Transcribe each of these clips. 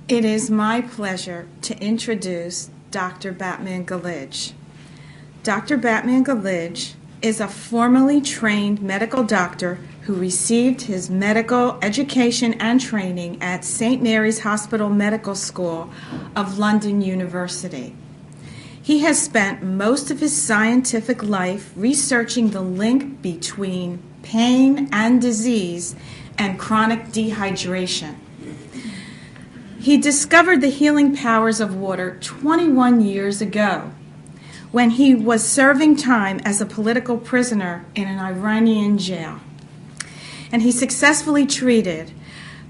It is my pleasure to introduce Dr. Batmanghelidj. Dr. Batmanghelidj is a formally trained medical doctor who received his medical education and training at St. Mary's Hospital Medical School of London University. He has spent most of his scientific life researching the link between pain and disease and chronic dehydration. He discovered the healing powers of water 21 years ago when he was serving time as a political prisoner in an Iranian jail. And he successfully treated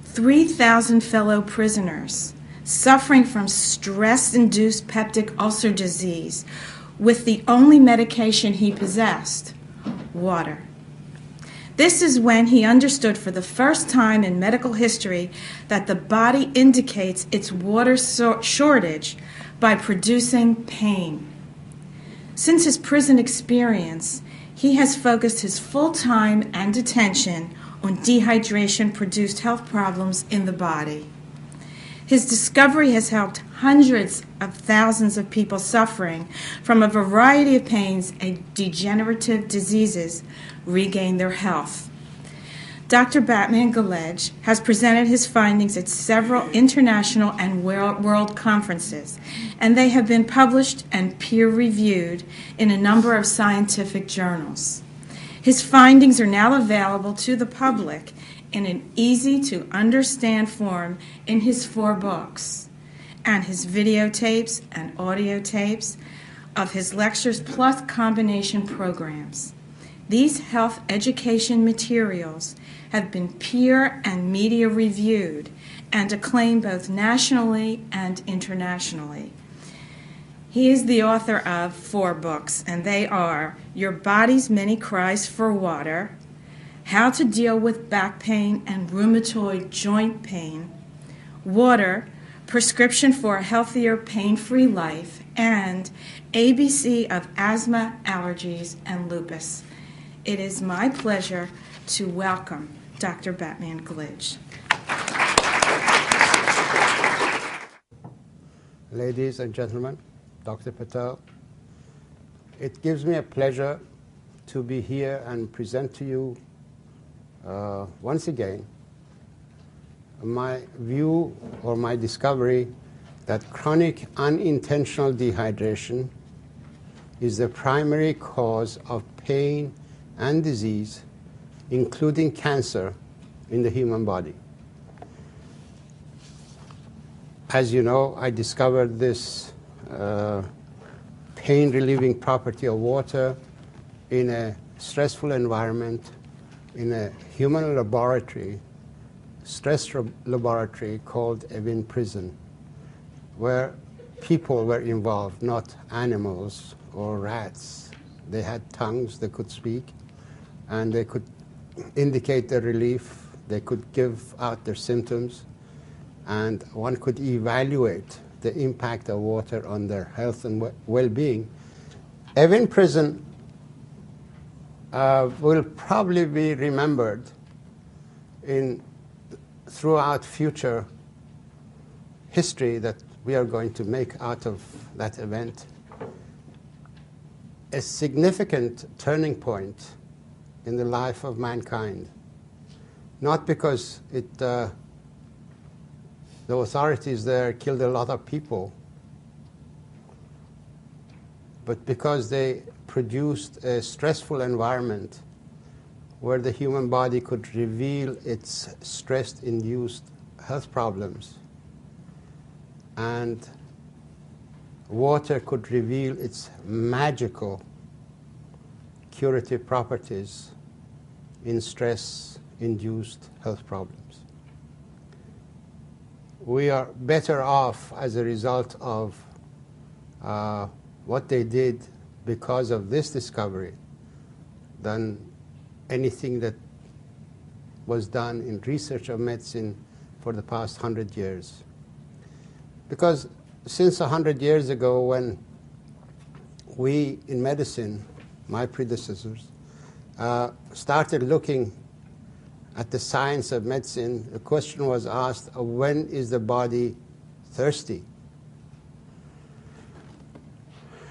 3,000 fellow prisoners suffering from stress-induced peptic ulcer disease with the only medication he possessed, water. This is when he understood for the first time in medical history that the body indicates its water shortage by producing pain. Since his prison experience, he has focused his full time and attention on dehydration-produced health problems in the body. His discovery has helped hundreds of thousands of people suffering from a variety of pains and degenerative diseases regain their health. Dr. Batmanghelidj has presented his findings at several international and world conferences, and they have been published and peer-reviewed in a number of scientific journals. His findings are now available to the public in an easy-to-understand form in his 4 books, and his videotapes and audio tapes of his lectures plus combination programs. These health education materials have been peer and media reviewed and acclaimed both nationally and internationally. He is the author of 4 books, and they are Your Body's Many Cries for Water, How to Deal with Back Pain and Rheumatoid Joint Pain, Water, Prescription for a Healthier Pain-Free Life, and ABC of Asthma, Allergies, and Lupus. It is my pleasure to welcome Dr. Batmanghelidj. Ladies and gentlemen, Dr. Patel, it gives me a pleasure to be here and present to you once again my view or my discovery that chronic unintentional dehydration is the primary cause of pain and disease, including cancer, in the human body. As you know, I discovered this pain-relieving property of water in a stressful environment in a human laboratory, stress laboratory called Evin Prison, where people were involved, not animals or rats. They had tongues, they could speak, and they could indicate their relief, they could give out their symptoms, and one could evaluate the impact of water on their health and well-being. Evin Prison will probably be remembered throughout future history that we are going to make out of that event. A significant turning point in the life of mankind, not because the authorities there killed a lot of people, but because they produced a stressful environment where the human body could reveal its stress-induced health problems, and water could reveal its magical curative properties in stress-induced health problems. We are better off as a result of what they did because of this discovery than anything that was done in research of medicine for the past 100 years. Because since 100 years ago, when we in medicine, my predecessors, started looking at the science of medicine, the question was asked, when is the body thirsty.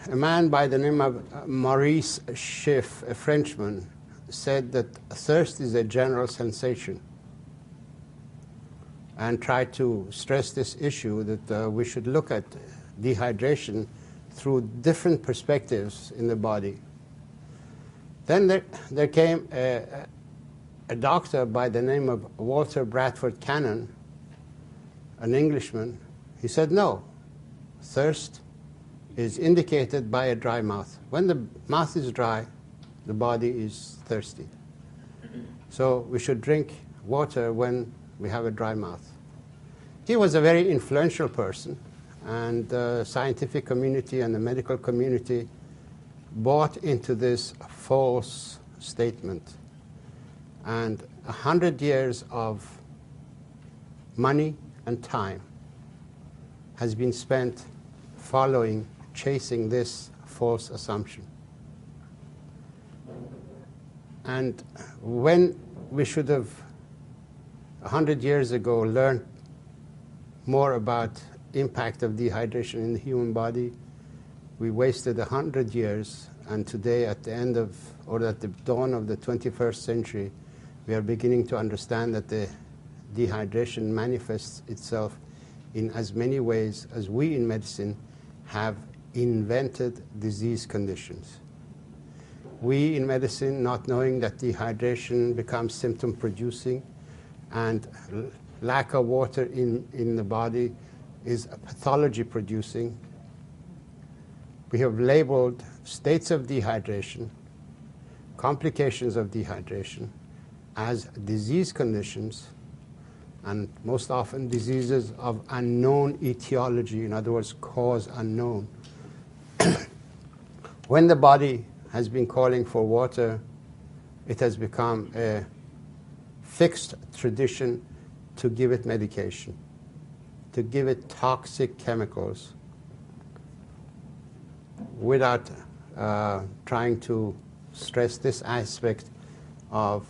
A man by the name of Maurice Schiff, a Frenchman, said that thirst is a general sensation, and tried to stress this issue that we should look at dehydration through different perspectives in the body. Then there came a doctor by the name of Walter Bradford Kangen, an Englishman. He said, no, thirst is indicated by a dry mouth. When the mouth is dry, the body is thirsty. So we should drink water when we have a dry mouth. He was a very influential person, and the scientific community and the medical community bought into this false statement. And 100 years of money and time has been spent chasing this false assumption. And when we should have 100 years ago learned more about impact of dehydration in the human body, we wasted 100 years, and today at the end of, or at the dawn of the 21st century, we are beginning to understand that the dehydration manifests itself in as many ways as we in medicine have invented disease conditions. We in medicine, not knowing that dehydration becomes symptom producing and lack of water in the body is pathology producing, we have labeled states of dehydration, complications of dehydration, as disease conditions, and most often diseases of unknown etiology, in other words, cause unknown. When the body has been calling for water, it has become a fixed tradition to give it medication, to give it toxic chemicals, without trying to stress this aspect of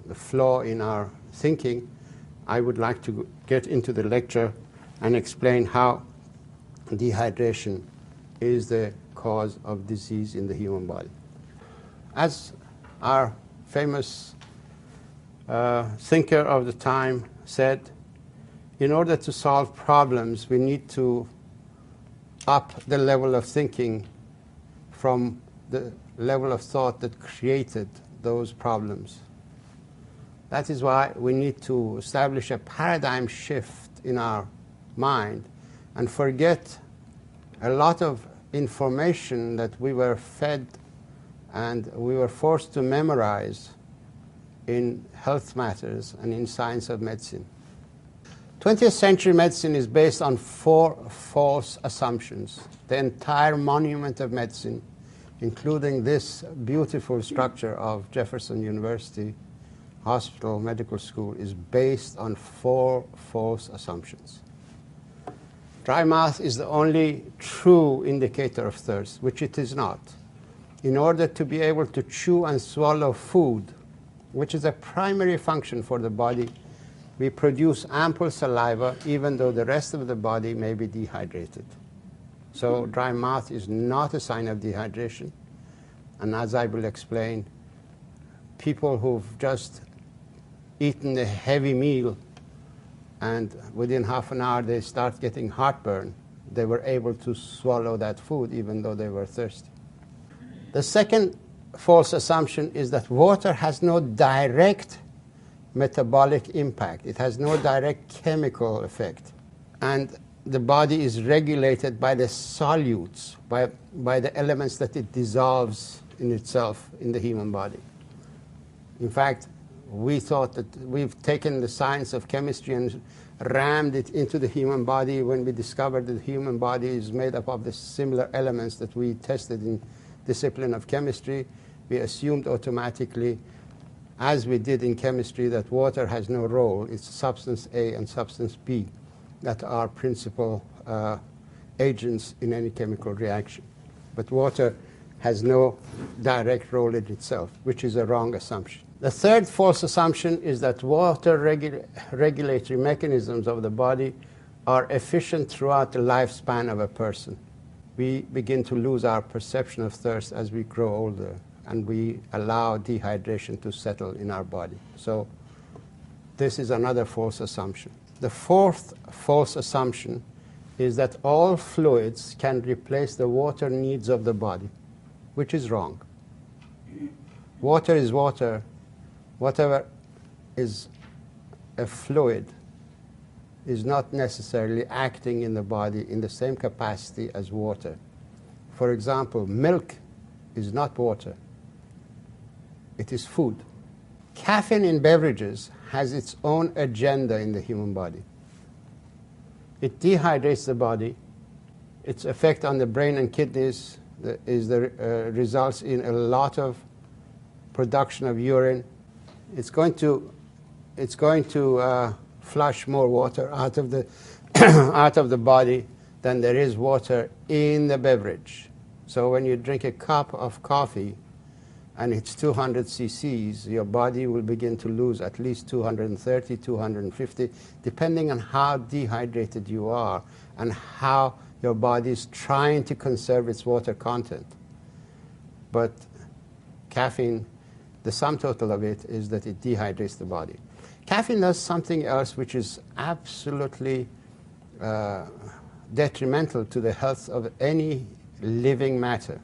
the flaw in our thinking. I would like to get into the lecture and explain how dehydration is the cause of disease in the human body. As our famous thinker of the time said, in order to solve problems, we need to up the level of thinking from the level of thought that created those problems. That is why we need to establish a paradigm shift in our mind and forget a lot of information that we were fed and we were forced to memorize in health matters and in science of medicine. 20th century medicine is based on 4 false assumptions. The entire monument of medicine, including this beautiful structure of Jefferson University Hospital Medical School, is based on 4 false assumptions. Dry mouth is the only true indicator of thirst, which it is not. In order to be able to chew and swallow food, which is a primary function for the body, we produce ample saliva even though the rest of the body may be dehydrated. So dry mouth is not a sign of dehydration. And as I will explain, people who've just eaten a heavy meal and within half an hour they start getting heartburn, they were able to swallow that food even though they were thirsty. The second false assumption is that water has no direct metabolic impact. It has no direct chemical effect. And the body is regulated by the solutes, by the elements that it dissolves in itself in the human body. In fact, we thought that we've taken the science of chemistry and rammed it into the human body when we discovered that the human body is made up of the similar elements that we tested in discipline of chemistry. We assumed automatically, as we did in chemistry, that water has no role. It's substance A and substance B that are principal agents in any chemical reaction. But water has no direct role in itself, which is a wrong assumption. The third false assumption is that water regulatory mechanisms of the body are efficient throughout the lifespan of a person. We begin to lose our perception of thirst as we grow older, and we allow dehydration to settle in our body. So this is another false assumption. The fourth false assumption is that all fluids can replace the water needs of the body, which is wrong. Water is water. Whatever is a fluid is not necessarily acting in the body in the same capacity as water. For example, milk is not water. It is food. Caffeine in beverages has its own agenda in the human body. It dehydrates the body. Its effect on the brain and kidneys results in a lot of production of urine. It's going to flush more water out of the out of the body than there is water in the beverage. So when you drink a cup of coffee and it's 200 cc's, your body will begin to lose at least 230, 250, depending on how dehydrated you are and how your body is trying to conserve its water content. But caffeine, the sum total of it is that it dehydrates the body. Caffeine does something else which is absolutely detrimental to the health of any living matter,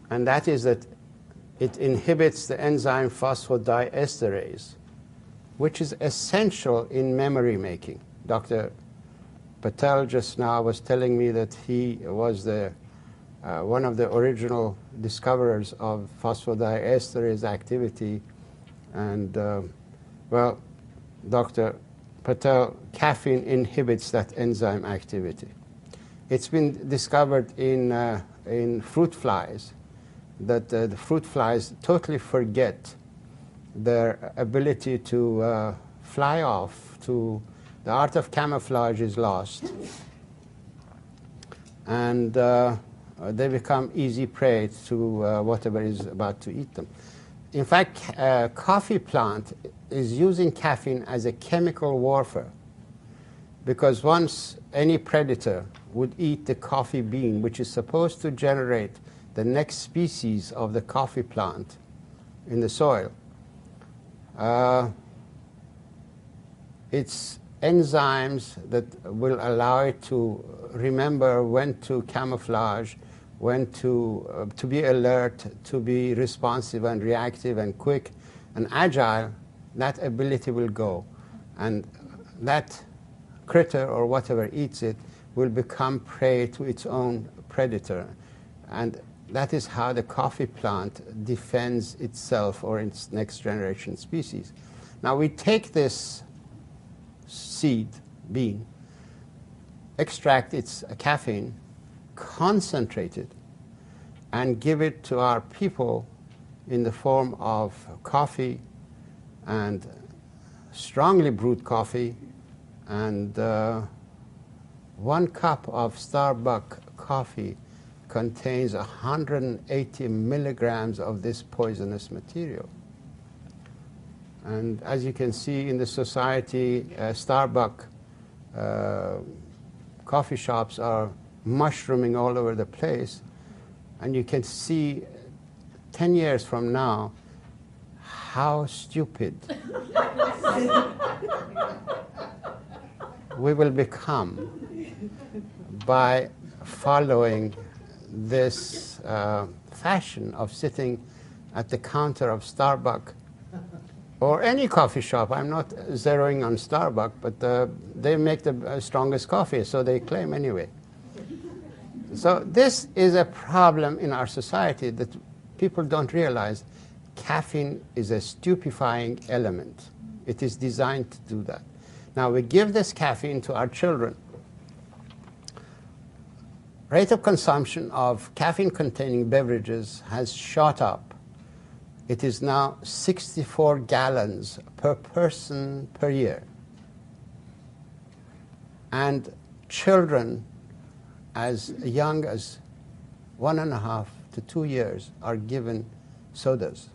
and that is that it inhibits the enzyme phosphodiesterase, which is essential in memory making. Dr. Patel just now was telling me that he was one of the original discoverers of phosphodiesterase activity, and well, Dr. Patel, caffeine inhibits that enzyme activity. It's been discovered in fruit flies that the fruit flies totally forget their ability to fly off. The art of camouflage is lost, and they become easy prey to whatever is about to eat them. In fact, coffee plant is using caffeine as a chemical warfare, because once any predator would eat the coffee bean, which is supposed to generate the next species of the coffee plant in the soil, it's enzymes that will allow it to remember when to camouflage, when to be alert, to be responsive and reactive and quick and agile. That ability will go, and that critter or whatever eats it will become prey to its own predator, and that is how the coffee plant defends itself or its next generation species. Now we take this seed, bean, extract its caffeine, concentrate it, and give it to our people in the form of coffee and strongly brewed coffee, and 1 cup of Starbucks coffee contains 180 milligrams of this poisonous material. And as you can see in the society, Starbucks coffee shops are mushrooming all over the place, and you can see 10 years from now how stupid we will become by following this fashion of sitting at the counter of Starbucks or any coffee shop. I'm not zeroing on Starbucks, but they make the strongest coffee, so they claim anyway. So this is a problem in our society that people don't realize. Caffeine is a stupefying element. It is designed to do that. Now we give this caffeine to our children. Rate of consumption of caffeine-containing beverages has shot up. It is now 64 gallons per person per year. And children as young as 1.5 to 2 years are given sodas.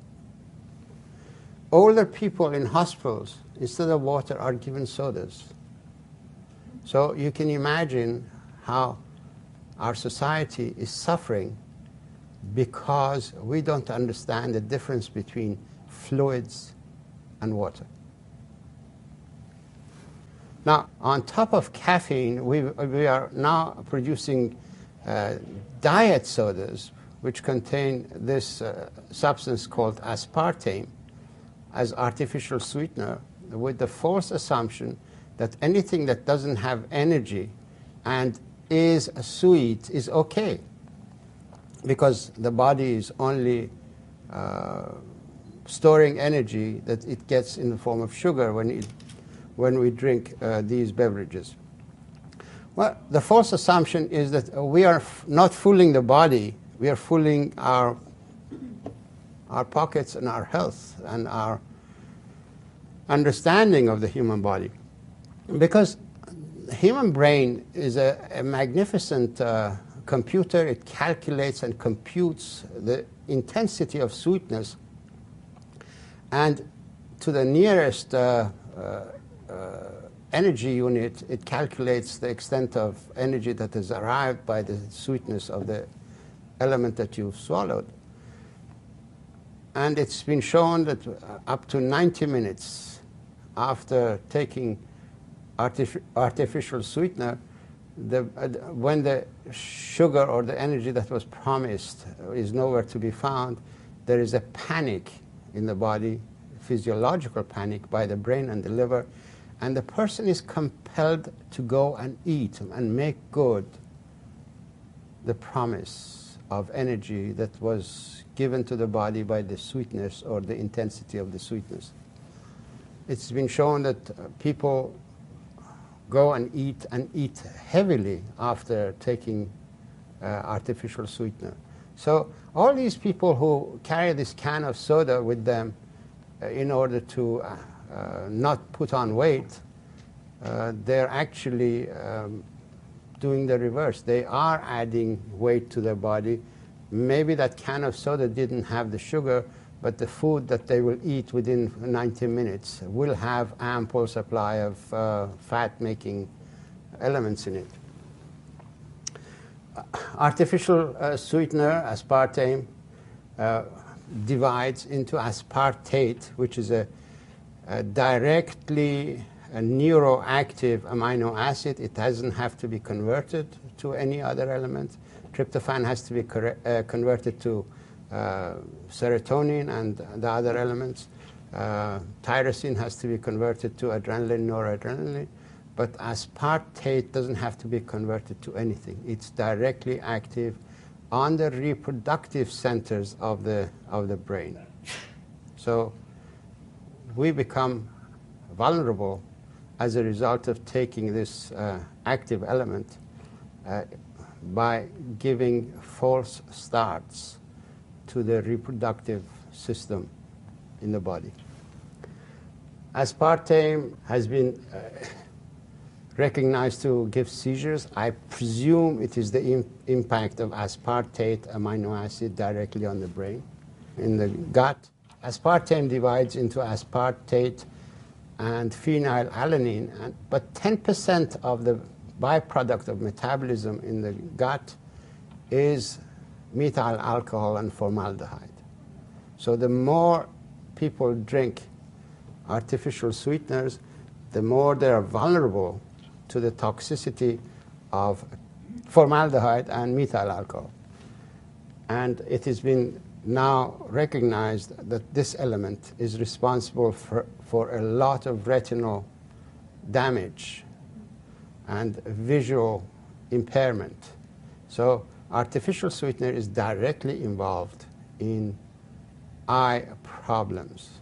Older people in hospitals, instead of water, are given sodas. So you can imagine how our society is suffering because we don't understand the difference between fluids and water. Now, on top of caffeine, we are now producing diet sodas which contain this substance called aspartame as artificial sweetener, with the false assumption that anything that doesn't have energy and is sweet is okay, because the body is only storing energy that it gets in the form of sugar when we drink these beverages. Well, the false assumption is that we are not fooling the body, we are fooling our pockets and our health and our understanding of the human body. Because the human brain is a magnificent computer. It calculates and computes the intensity of sweetness, and to the nearest energy unit, it calculates the extent of energy that is arrived by the sweetness of the element that you've swallowed. And it's been shown that up to 90 minutes after taking artificial sweetener, when the sugar or the energy that was promised is nowhere to be found, there is a panic in the body, physiological panic by the brain and the liver, and the person is compelled to go and eat and make good the promise of energy that was given to the body by the sweetness or the intensity of the sweetness. It's been shown that people go and eat heavily after taking artificial sweetener. So all these people who carry this can of soda with them in order to not put on weight, they're actually doing the reverse. They are adding weight to their body. Maybe that can of soda didn't have the sugar, but the food that they will eat within 90 minutes will have ample supply of fat-making elements in it. Artificial sweetener, aspartame, divides into aspartate, which is a directly neuroactive amino acid. It doesn't have to be converted to any other element. Tryptophan has to be converted to serotonin and the other elements. Tyrosine has to be converted to adrenaline, noradrenaline. But aspartate doesn't have to be converted to anything. It's directly active on the reproductive centers of the brain. So we become vulnerable as a result of taking this active element by giving false starts to the reproductive system in the body. Aspartame has been recognized to give seizures. I presume it is the impact of aspartate amino acid directly on the brain. In the gut, aspartame divides into aspartate and phenylalanine, but 10% of the byproduct of metabolism in the gut is methyl alcohol and formaldehyde. So the more people drink artificial sweeteners, the more they are vulnerable to the toxicity of formaldehyde and methyl alcohol. And it has been now recognized that this element is responsible for a lot of retinal damage and visual impairment. So artificial sweetener is directly involved in eye problems.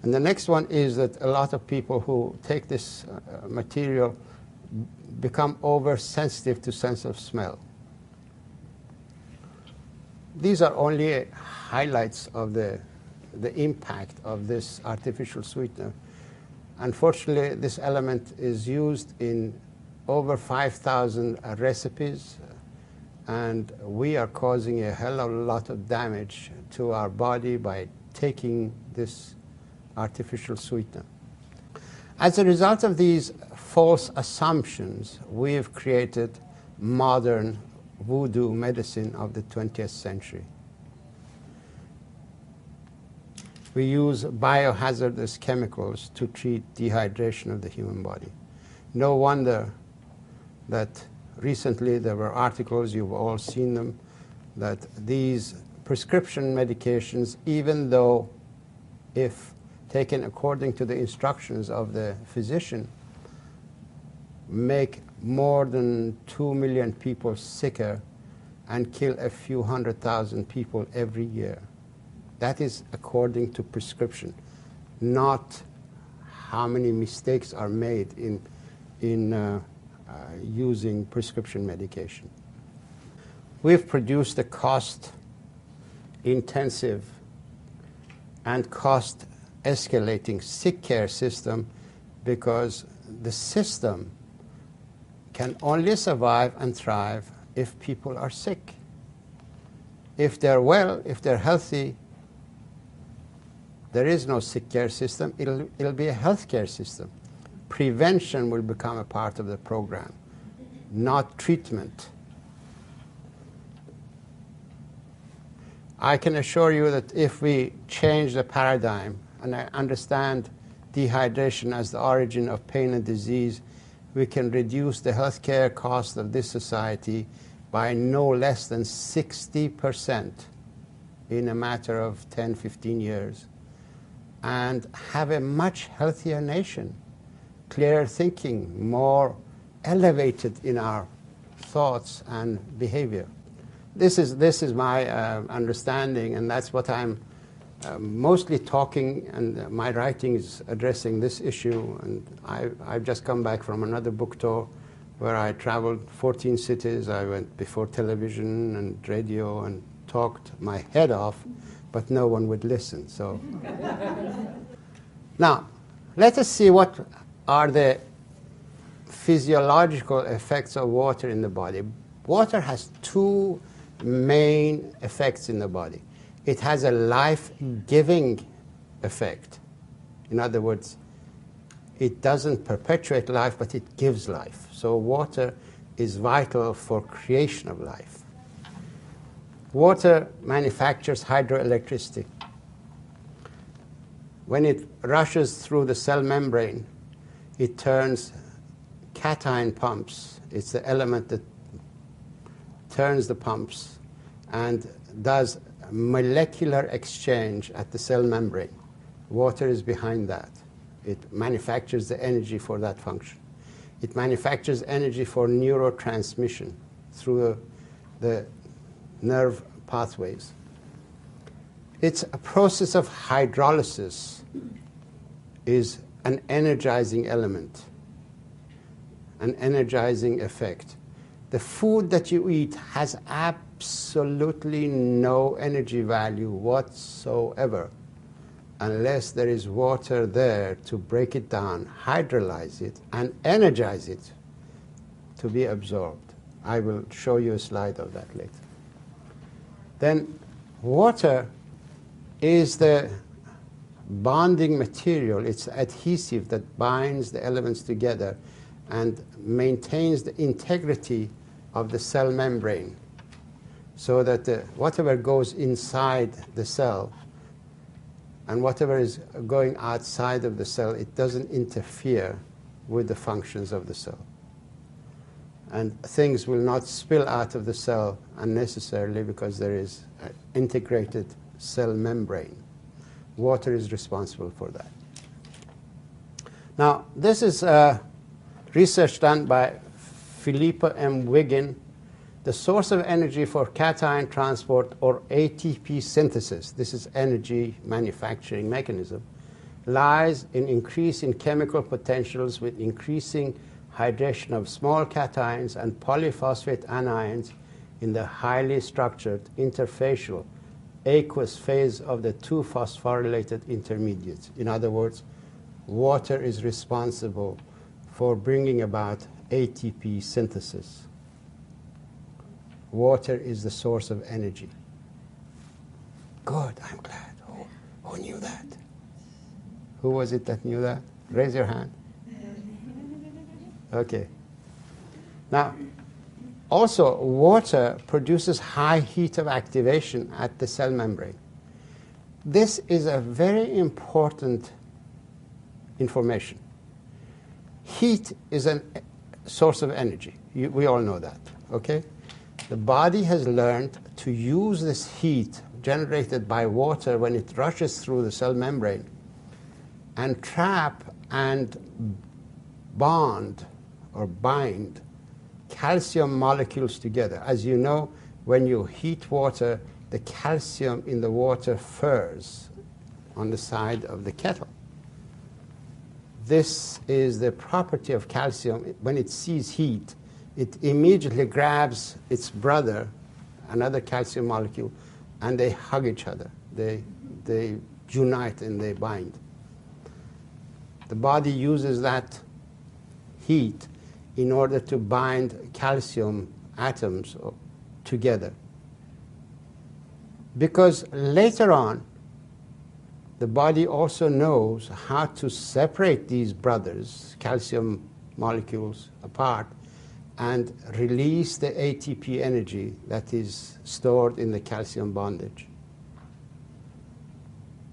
And the next one is that a lot of people who take this material become oversensitive to sense of smell. These are only highlights of the impact of this artificial sweetener. Unfortunately, this element is used in over 5,000 recipes, and we are causing a hell of a lot of damage to our body by taking this artificial sweetener. As a result of these false assumptions, we've created modern voodoo medicine of the 20th century. We use biohazardous chemicals to treat dehydration of the human body. No wonder that recently there were articles, you've all seen them, that these prescription medications, even though if taken according to the instructions of the physician, make more than 2 million people sicker and kill a few 100,000 people every year. That is according to prescription, not how many mistakes are made in using prescription medication. We've produced a cost-intensive and cost-escalating sick care system because the system can only survive and thrive if people are sick. If they're well, if they're healthy, there is no sick care system. It'll be a health care system. Prevention will become a part of the program, not treatment. I can assure you that if we change the paradigm and I understand dehydration as the origin of pain and disease, we can reduce the healthcare cost of this society by no less than 60% in a matter of 10, 15 years, and have a much healthier nation, clearer thinking, more elevated in our thoughts and behavior. This is my understanding, and that's what I'm mostly talking, and my writing is addressing this issue. And I've just come back from another book tour where I traveled 14 cities. I went before television and radio and talked my head off, but no one would listen. So now, let us see what are the physiological effects of water in the body. Water has two main effects in the body. It has a life-giving effect. In other words, it doesn't perpetuate life, but it gives life. So water is vital for creation of life. Water manufactures hydroelectricity. When it rushes through the cell membrane, it turns cation pumps. It's the element that turns the pumps and does molecular exchange at the cell membrane. Water is behind that. It manufactures the energy for that function. It manufactures energy for neurotransmission through the nerve pathways. It's a process of hydrolysis is an energizing element, an energizing effect. The food that you eat has absolutely no energy value whatsoever unless there is water there to break it down, hydrolyze it, and energize it to be absorbed. I will show you a slide of that later. Then water is the bonding material. It's adhesive that binds the elements together and maintains the integrity of the cell membrane so that whatever goes inside the cell and whatever is going outside of the cell, it doesn't interfere with the functions of the cell. And things will not spill out of the cell unnecessarily because there is an integrated cell membrane. Water is responsible for that. Now, this is research done by Philippa M. Wiggin. The source of energy for cation transport, or ATP synthesis, this is energy manufacturing mechanism, lies in increase in chemical potentials with increasing hydration of small cations and polyphosphate anions in the highly structured interfacial aqueous phase of the two phosphorylated intermediates. In other words, water is responsible for bringing about ATP synthesis. Water is the source of energy. Good, I'm glad. Who knew that? Who was it that knew that? Raise your hand. Okay. Now, also, water produces high heat of activation at the cell membrane. This is a very important information. Heat is a source of energy. We all know that, okay? The body has learned to use this heat generated by water when it rushes through the cell membrane and trap and bond or bind calcium molecules together. As you know, when you heat water, the calcium in the water furs on the side of the kettle. This is the property of calcium. When it sees heat, it immediately grabs its brother, another calcium molecule, and they hug each other. They unite and they bind. The body uses that heat in order to bind calcium atoms together. Because later on, the body also knows how to separate these brothers, calcium molecules, apart and release the ATP energy that is stored in the calcium bondage.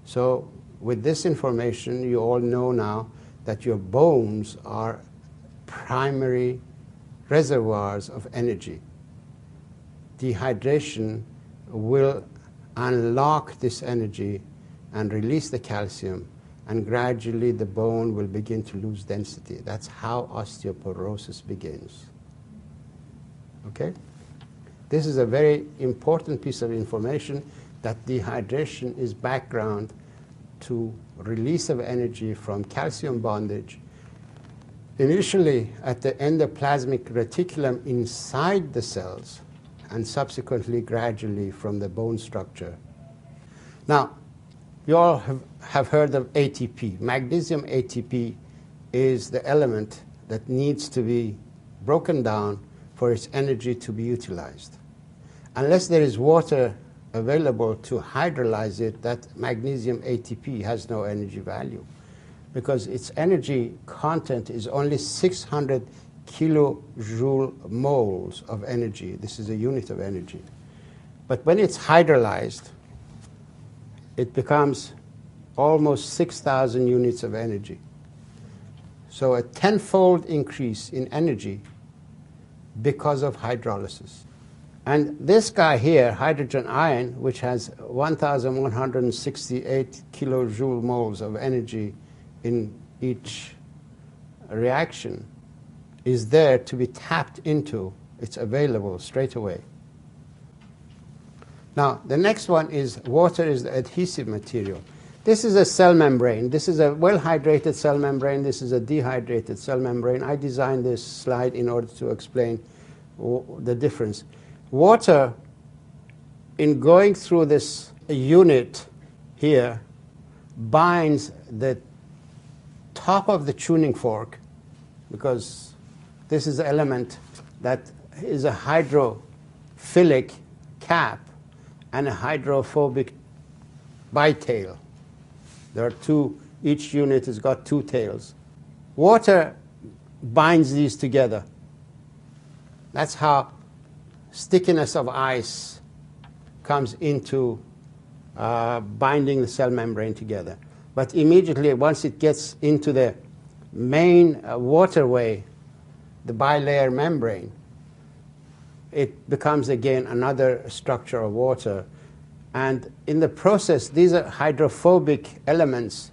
So with this information, you all know now that your bones are primary reservoirs of energy. Dehydration will unlock this energy and release the calcium, and gradually the bone will begin to lose density. That's how osteoporosis begins. Okay? This is a very important piece of information, that dehydration is background to release of energy from calcium bondage, initially at the endoplasmic reticulum inside the cells, and subsequently gradually from the bone structure. Now, you all have heard of ATP. Magnesium ATP is the element that needs to be broken down for its energy to be utilized. Unless there is water available to hydrolyze it, that magnesium ATP has no energy value, because its energy content is only 600 kilojoule moles of energy. This is a unit of energy. But when it's hydrolyzed, it becomes almost 6,000 units of energy. So a tenfold increase in energy because of hydrolysis. And this guy here, hydrogen ion, which has 1,168 kilojoule moles of energy in each reaction, is there to be tapped into. It's available straight away. Now, the next one is water is the adhesive material. This is a cell membrane. This is a well-hydrated cell membrane. This is a dehydrated cell membrane. I designed this slide in order to explain the difference. Water, in going through this unit here, binds the top of the tuning fork, because this is an element that is a hydrophilic cap and a hydrophobic bitail. There are two, each unit has got two tails. Water binds these together. That's how stickiness of ice comes into binding the cell membrane together. But immediately, once it gets into the main waterway, the bilayer membrane, it becomes again another structure of water. And in the process, these are hydrophobic elements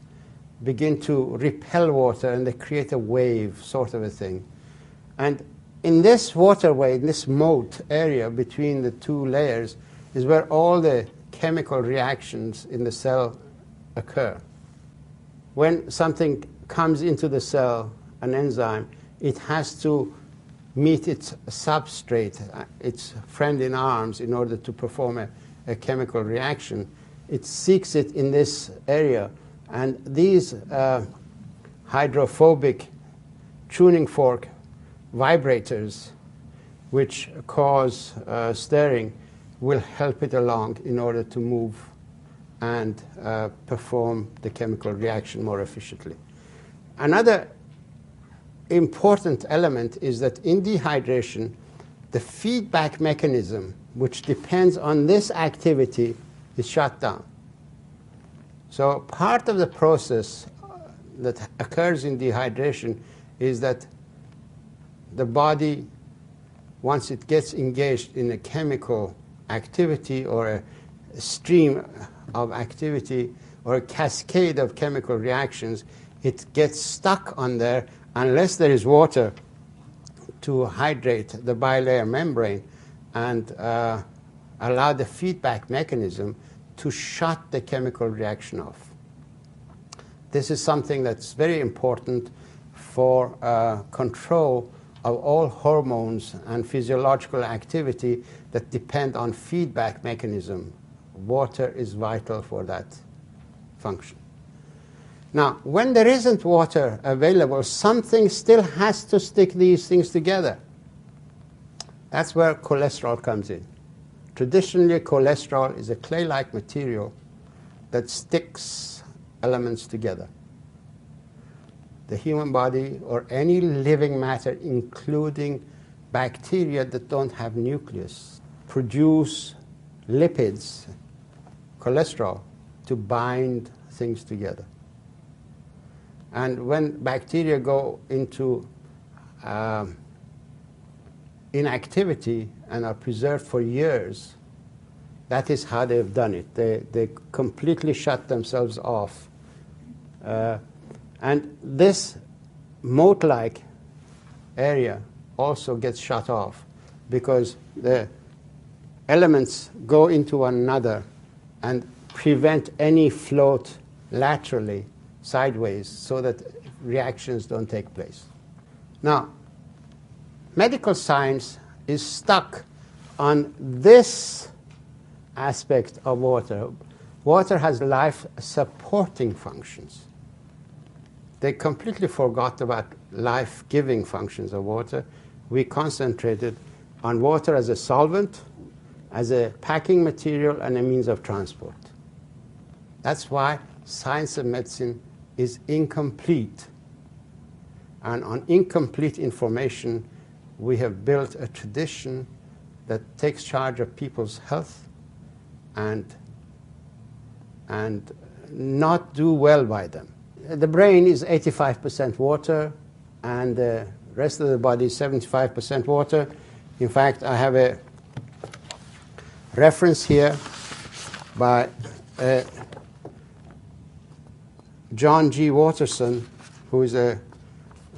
begin to repel water, and they create a wave sort of a thing. And in this waterway, in this moat area between the two layers, is where all the chemical reactions in the cell occur. When something comes into the cell, an enzyme, it has to meet its substrate, its friend in arms, in order to perform a chemical reaction. It seeks it in this area. And these hydrophobic tuning fork vibrators, which cause stirring, will help it along in order to move and perform the chemical reaction more efficiently. Another important element is that in dehydration, the feedback mechanism, which depends on this activity, is shut down. So part of the process that occurs in dehydration is that the body, once it gets engaged in a chemical activity or a stream of activity or a cascade of chemical reactions, it gets stuck on there unless there is water to hydrate the bilayer membrane and allow the feedback mechanism to shut the chemical reaction off. This is something that's very important for control of all hormones and physiological activity that depend on feedback mechanism. Water is vital for that function. Now, when there isn't water available, something still has to stick these things together. That's where cholesterol comes in. Traditionally, cholesterol is a clay-like material that sticks elements together. The human body or any living matter, including bacteria that don't have nucleus, produce lipids, cholesterol, to bind things together. And when bacteria go into inactivity and are preserved for years, that is how they've done it. They completely shut themselves off. And this moat-like area also gets shut off because the elements go into one another and prevent any float laterally, sideways, so that reactions don't take place. Now, medical science is stuck on this aspect of water. Water has life-supporting functions. They completely forgot about life-giving functions of water. We concentrated on water as a solvent, as a packing material, and a means of transport. That's why science of medicine is incomplete. And on incomplete information, we have built a tradition that takes charge of people's health and not do well by them. The brain is 85% water, and the rest of the body is 75% water. In fact, I have a reference here by John G. Watterson, who is a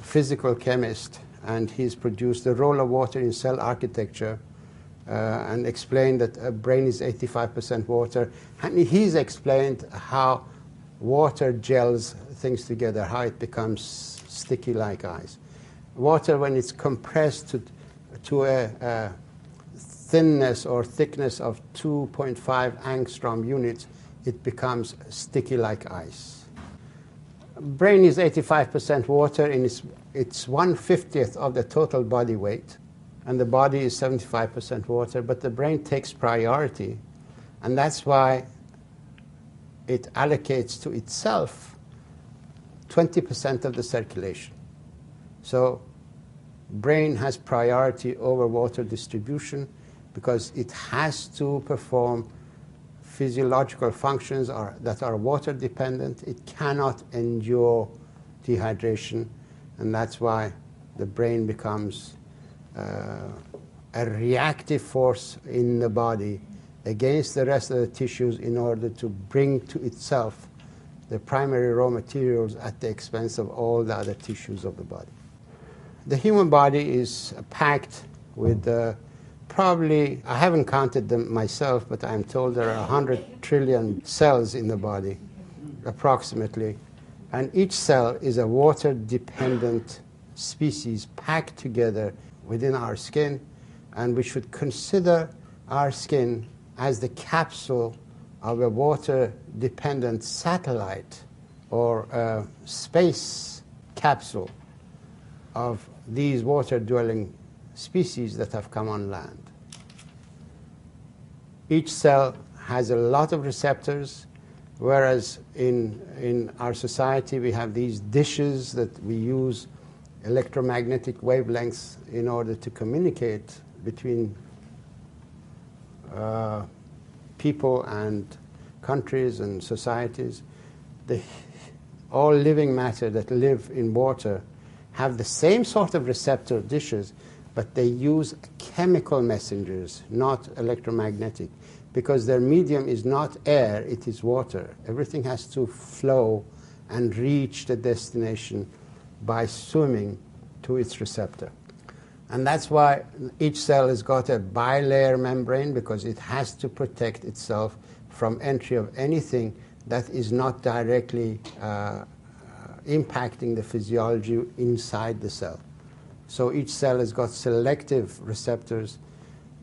physical chemist, and he's produced the role of water in cell architecture and explained that a brain is 85% water. And he's explained how water gels things together, how it becomes sticky like ice. Water, when it's compressed to a thinness or thickness of 2.5 angstrom units, it becomes sticky like ice. Brain is 85% water, and it's 1/50th of the total body weight, and the body is 75% water, but the brain takes priority, and that's why it allocates to itself 20% of the circulation. So brain has priority over water distribution because it has to perform physiological functions that are water dependent. It cannot endure dehydration, and that's why the brain becomes a reactive force in the body against the rest of the tissues in order to bring to itself the primary raw materials at the expense of all the other tissues of the body. The human body is packed with probably, I haven't counted them myself, but I'm told there are 100 trillion cells in the body, approximately. And each cell is a water-dependent species packed together within our skin. And we should consider our skin as the capsule of a water-dependent satellite or a space capsule of these water-dwelling species that have come on land. Each cell has a lot of receptors, whereas in our society we have these dishes that we use electromagnetic wavelengths in order to communicate between people and countries and societies. All living matter that live in water have the same sort of receptor dishes, but they use chemical messengers, not electromagnetic, because their medium is not air, it is water. Everything has to flow and reach the destination by swimming to its receptor. And that's why each cell has got a bilayer membrane, because it has to protect itself from entry of anything that is not directly impacting the physiology inside the cell. So each cell has got selective receptors,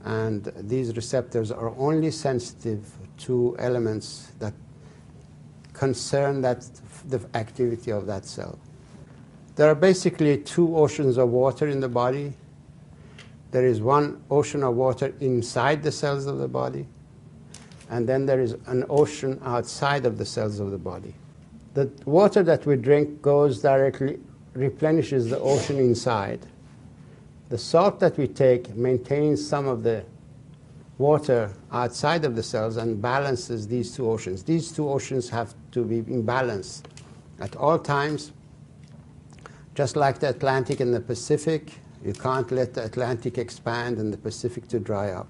and these receptors are only sensitive to elements that concern the activity of that cell. There are basically two oceans of water in the body. There is one ocean of water inside the cells of the body, and then there is an ocean outside of the cells of the body. The water that we drink goes directly, replenishes the ocean inside. The salt that we take maintains some of the water outside of the cells and balances these two oceans. These two oceans have to be in balance at all times. Just like the Atlantic and the Pacific, you can't let the Atlantic expand and the Pacific to dry up.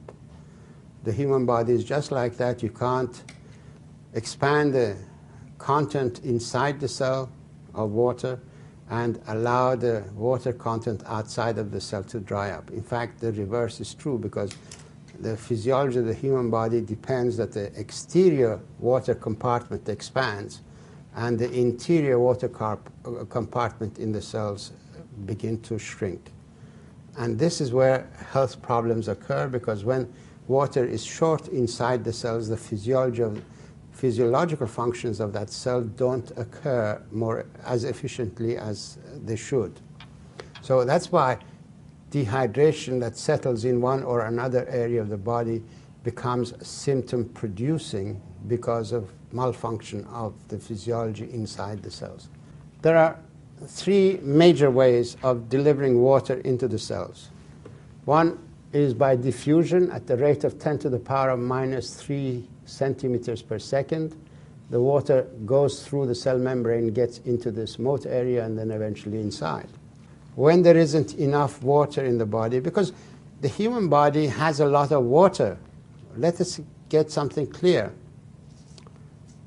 The human body is just like that. You can't expand the content inside the cell of water and allow the water content outside of the cell to dry up. In fact, the reverse is true, because the physiology of the human body depends that the exterior water compartment expands and the interior water compartment in the cells begin to shrink. And this is where health problems occur, because when water is short inside the cells, the physiological functions of that cell don't occur as efficiently as they should. So that's why dehydration that settles in one or another area of the body becomes symptom producing because of malfunction of the physiology inside the cells. There are three major ways of delivering water into the cells. One is by diffusion at the rate of 10 to the power of minus 3 centimeters per second. The water goes through the cell membrane, gets into this moat area, and then eventually inside. When there isn't enough water in the body, because the human body has a lot of water. Let us get something clear.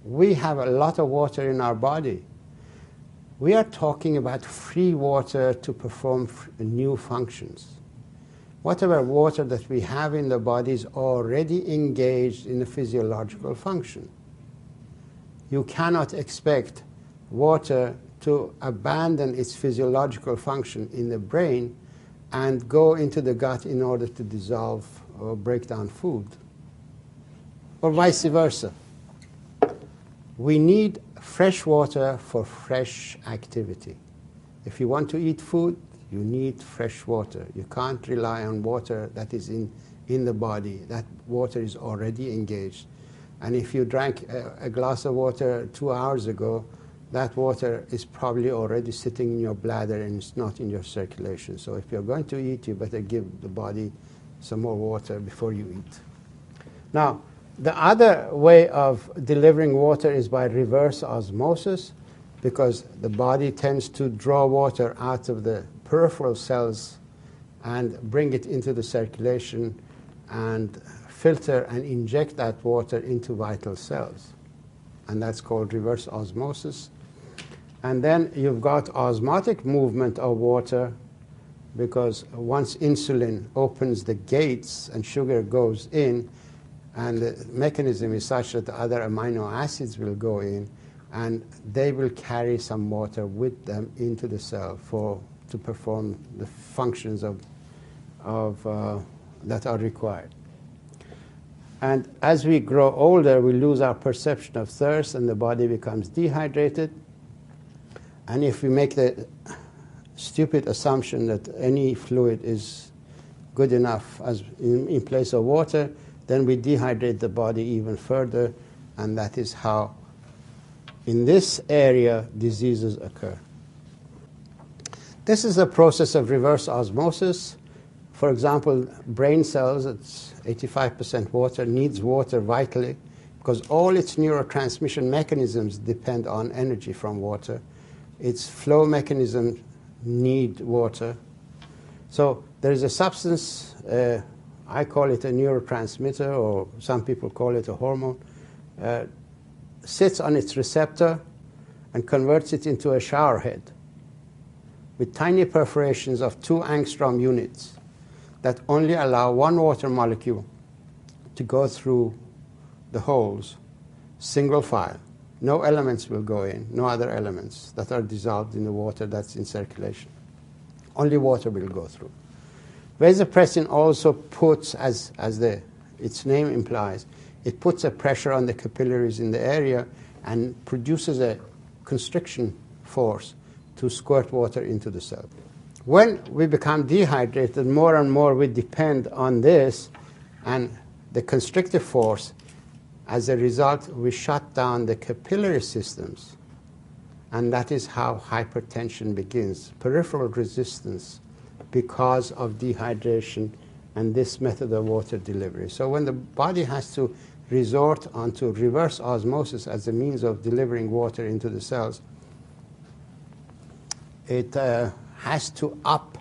We have a lot of water in our body. We are talking about free water to perform new functions. Whatever water that we have in the body is already engaged in a physiological function. You cannot expect water to abandon its physiological function in the brain and go into the gut in order to dissolve or break down food, or vice versa. We need fresh water for fresh activity. If you want to eat food, you need fresh water. You can't rely on water that is in the body. That water is already engaged. And if you drank a glass of water 2 hours ago, that water is probably already sitting in your bladder and it's not in your circulation. So if you're going to eat, you better give the body some more water before you eat. Now, the other way of delivering water is by reverse osmosis, because the body tends to draw water out of the peripheral cells and bring it into the circulation and filter and inject that water into vital cells. And that's called reverse osmosis. And then you've got osmotic movement of water, because once insulin opens the gates and sugar goes in, and the mechanism is such that the other amino acids will go in, and they will carry some water with them into the cell to perform the functions that are required. And as we grow older, we lose our perception of thirst, and the body becomes dehydrated. And if we make the stupid assumption that any fluid is good enough as in place of water, then we dehydrate the body even further, and that is how, in this area, diseases occur. This is a process of reverse osmosis. For example, brain cells, it's 85% water, needs water vitally because all its neurotransmission mechanisms depend on energy from water. Its flow mechanisms need water. So there is a substance, I call it a neurotransmitter, or some people call it a hormone, sits on its receptor and converts it into a shower head with tiny perforations of 2 angstrom units that only allow one water molecule to go through the holes, single file. No elements will go in, no other elements that are dissolved in the water that's in circulation. Only water will go through. Vasopressin also puts, as its name implies, it puts a pressure on the capillaries in the area and produces a constriction force to squirt water into the cell. When we become dehydrated, more and more we depend on this and the constrictive force. As a result, we shut down the capillary systems, and that is how hypertension begins, peripheral resistance because of dehydration and this method of water delivery. So when the body has to resort onto reverse osmosis as a means of delivering water into the cells, it has to up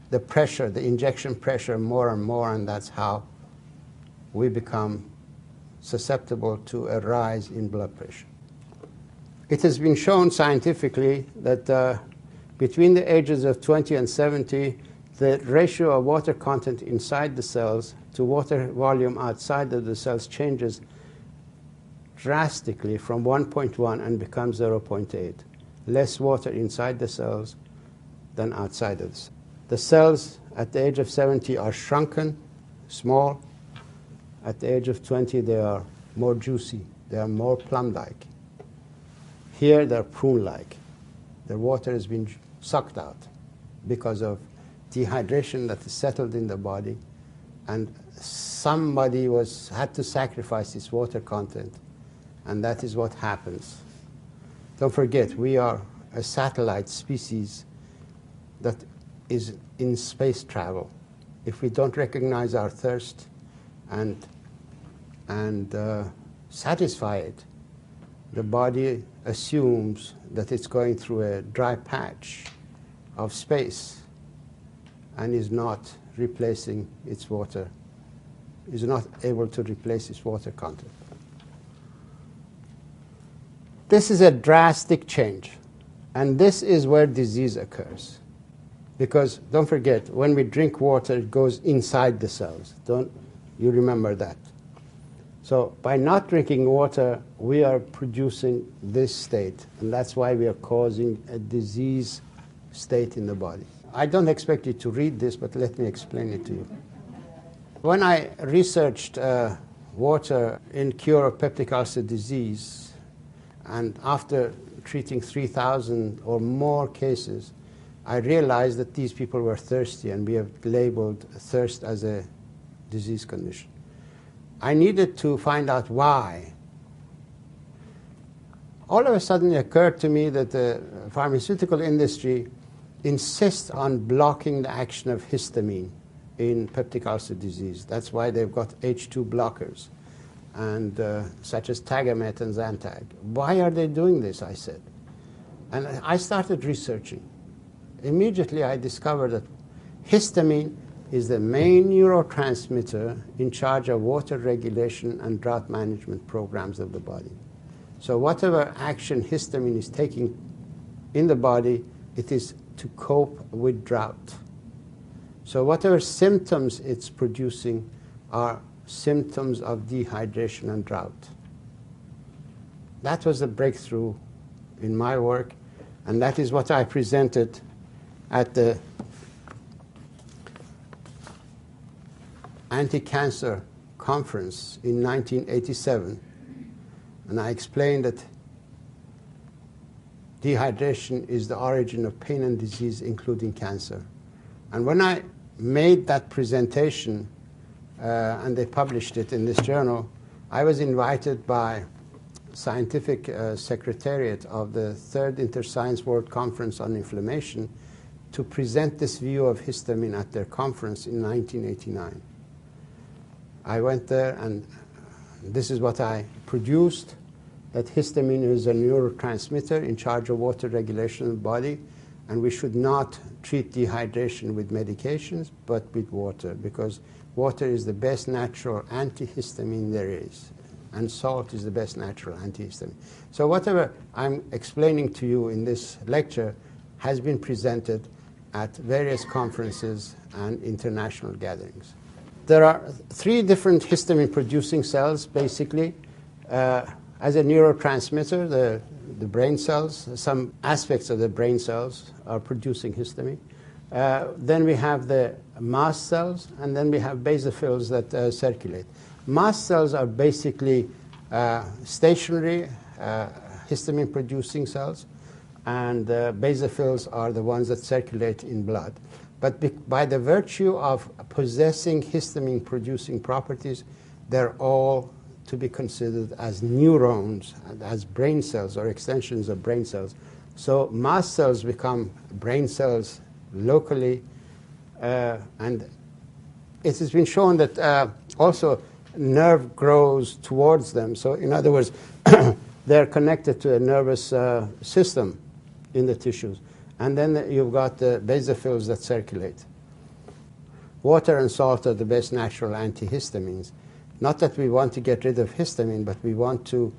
the pressure, the injection pressure more and more, and that's how we become susceptible to a rise in blood pressure. It has been shown scientifically that between the ages of 20 and 70, the ratio of water content inside the cells to water volume outside of the cells changes drastically from 1.1 and becomes 0.8. Less water inside the cells than outside of the cells. The cells at the age of 70 are shrunken, small. At the age of 20, they are more juicy. They are more plum-like. Here, they're prune-like. The water has been sucked out because of dehydration that is settled in the body, and somebody had to sacrifice its water content, and that is what happens. Don't forget, we are a satellite species that is in space travel. If we don't recognize our thirst and satisfy it, the body assumes that it's going through a dry patch of space and is not replacing its water, is not able to replace its water content. This is a drastic change, and this is where disease occurs. Because don't forget, when we drink water, it goes inside the cells. Don't you remember that? So by not drinking water, we are producing this state, and that's why we are causing a disease state in the body. I don't expect you to read this, but let me explain it to you. When I researched water in cure of peptic ulcer disease, and after treating 3,000 or more cases, I realized that these people were thirsty, and we have labeled thirst as a disease condition. I needed to find out why. All of a sudden it occurred to me that the pharmaceutical industry insists on blocking the action of histamine in peptic ulcer disease. That's why they've got H2 blockers, and such as Tagamet and Zantac. Why are they doing this, I said. And I started researching. Immediately I discovered that histamine is the main neurotransmitter in charge of water regulation and drought management programs of the body. So whatever action histamine is taking in the body, it is to cope with drought. So whatever symptoms it's producing are symptoms of dehydration and drought. That was the breakthrough in my work, and that is what I presented at the anti-cancer conference in 1987. And I explained that dehydration is the origin of pain and disease, including cancer. And when I made that presentation, and they published it in this journal, I was invited by scientific secretariat of the Third Interscience World Conference on Inflammation to present this view of histamine at their conference in 1989. I went there, and this is what I produced, that histamine is a neurotransmitter in charge of water regulation in the body, and we should not treat dehydration with medications, but with water, because water is the best natural antihistamine there is, and salt is the best natural antihistamine. So whatever I'm explaining to you in this lecture has been presented at various conferences and international gatherings. There are three different histamine-producing cells, basically. As a neurotransmitter, the brain cells, some aspects of the brain cells are producing histamine. Then we have the mast cells, and then we have basophils that circulate. Mast cells are basically stationary histamine-producing cells, and basophils are the ones that circulate in blood. But by the virtue of possessing histamine-producing properties, they're all to be considered as neurons, as brain cells or extensions of brain cells. So mast cells become brain cells locally, and it has been shown that also nerve grows towards them. So in other words, they're connected to a nervous system in the tissues. And then you've got the basophils that circulate. Water and salt are the best natural antihistamines. Not that we want to get rid of histamine, but we want to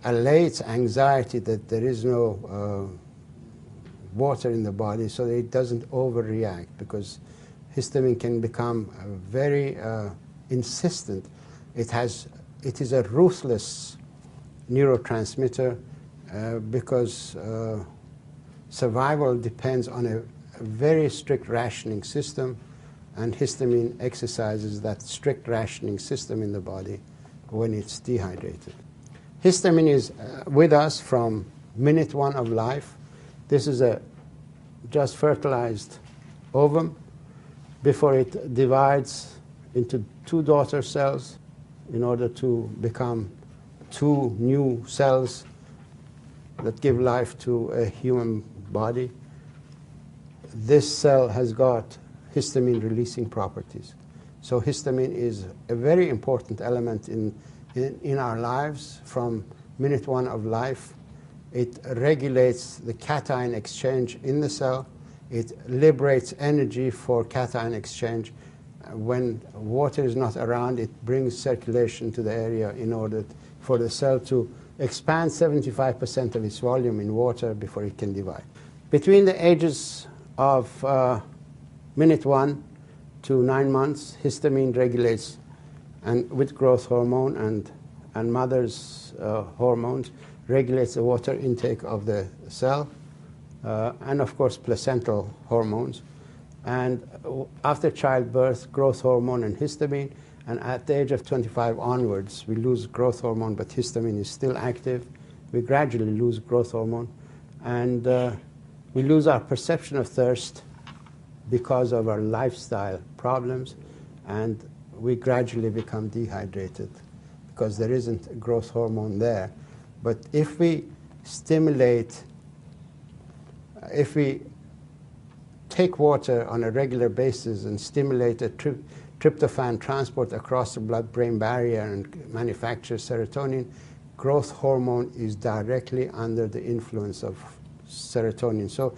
allay its anxiety that there is no water in the body, so that it doesn't overreact, because histamine can become very insistent. It is a ruthless neurotransmitter because survival depends on a very strict rationing system, and histamine exercises that strict rationing system in the body when it's dehydrated. Histamine is with us from minute one of life. This is a just fertilized ovum before it divides into two daughter cells in order to become two new cells that give life to a human body. This cell has got histamine-releasing properties. So histamine is a very important element in our lives from minute one of life. It regulates the cation exchange in the cell. It liberates energy for cation exchange. When water is not around, it brings circulation to the area in order for the cell to expand 75% of its volume in water before it can divide. Between the ages of minute 1 to 9 months, histamine regulates, and with growth hormone and mother's hormones, regulates the water intake of the cell, and of course placental hormones. And after childbirth, growth hormone and histamine, and at the age of 25 onwards, we lose growth hormone, but histamine is still active. We gradually lose growth hormone, and we lose our perception of thirst because of our lifestyle problems, and we gradually become dehydrated because there isn't growth hormone there. But if we stimulate, if we take water on a regular basis and stimulate a tryptophan transport across the blood-brain barrier and manufacture serotonin, growth hormone is directly under the influence of serotonin. So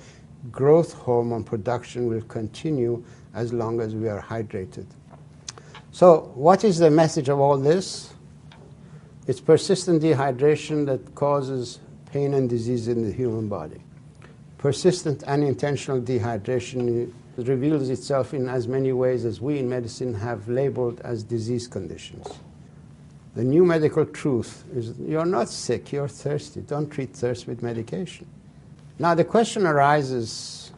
growth hormone production will continue as long as we are hydrated. So what is the message of all this? It's persistent dehydration that causes pain and disease in the human body. Persistent unintentional dehydration reveals itself in as many ways as we in medicine have labeled as disease conditions. The new medical truth is you're not sick, you're thirsty. Don't treat thirst with medication. Now the question arises,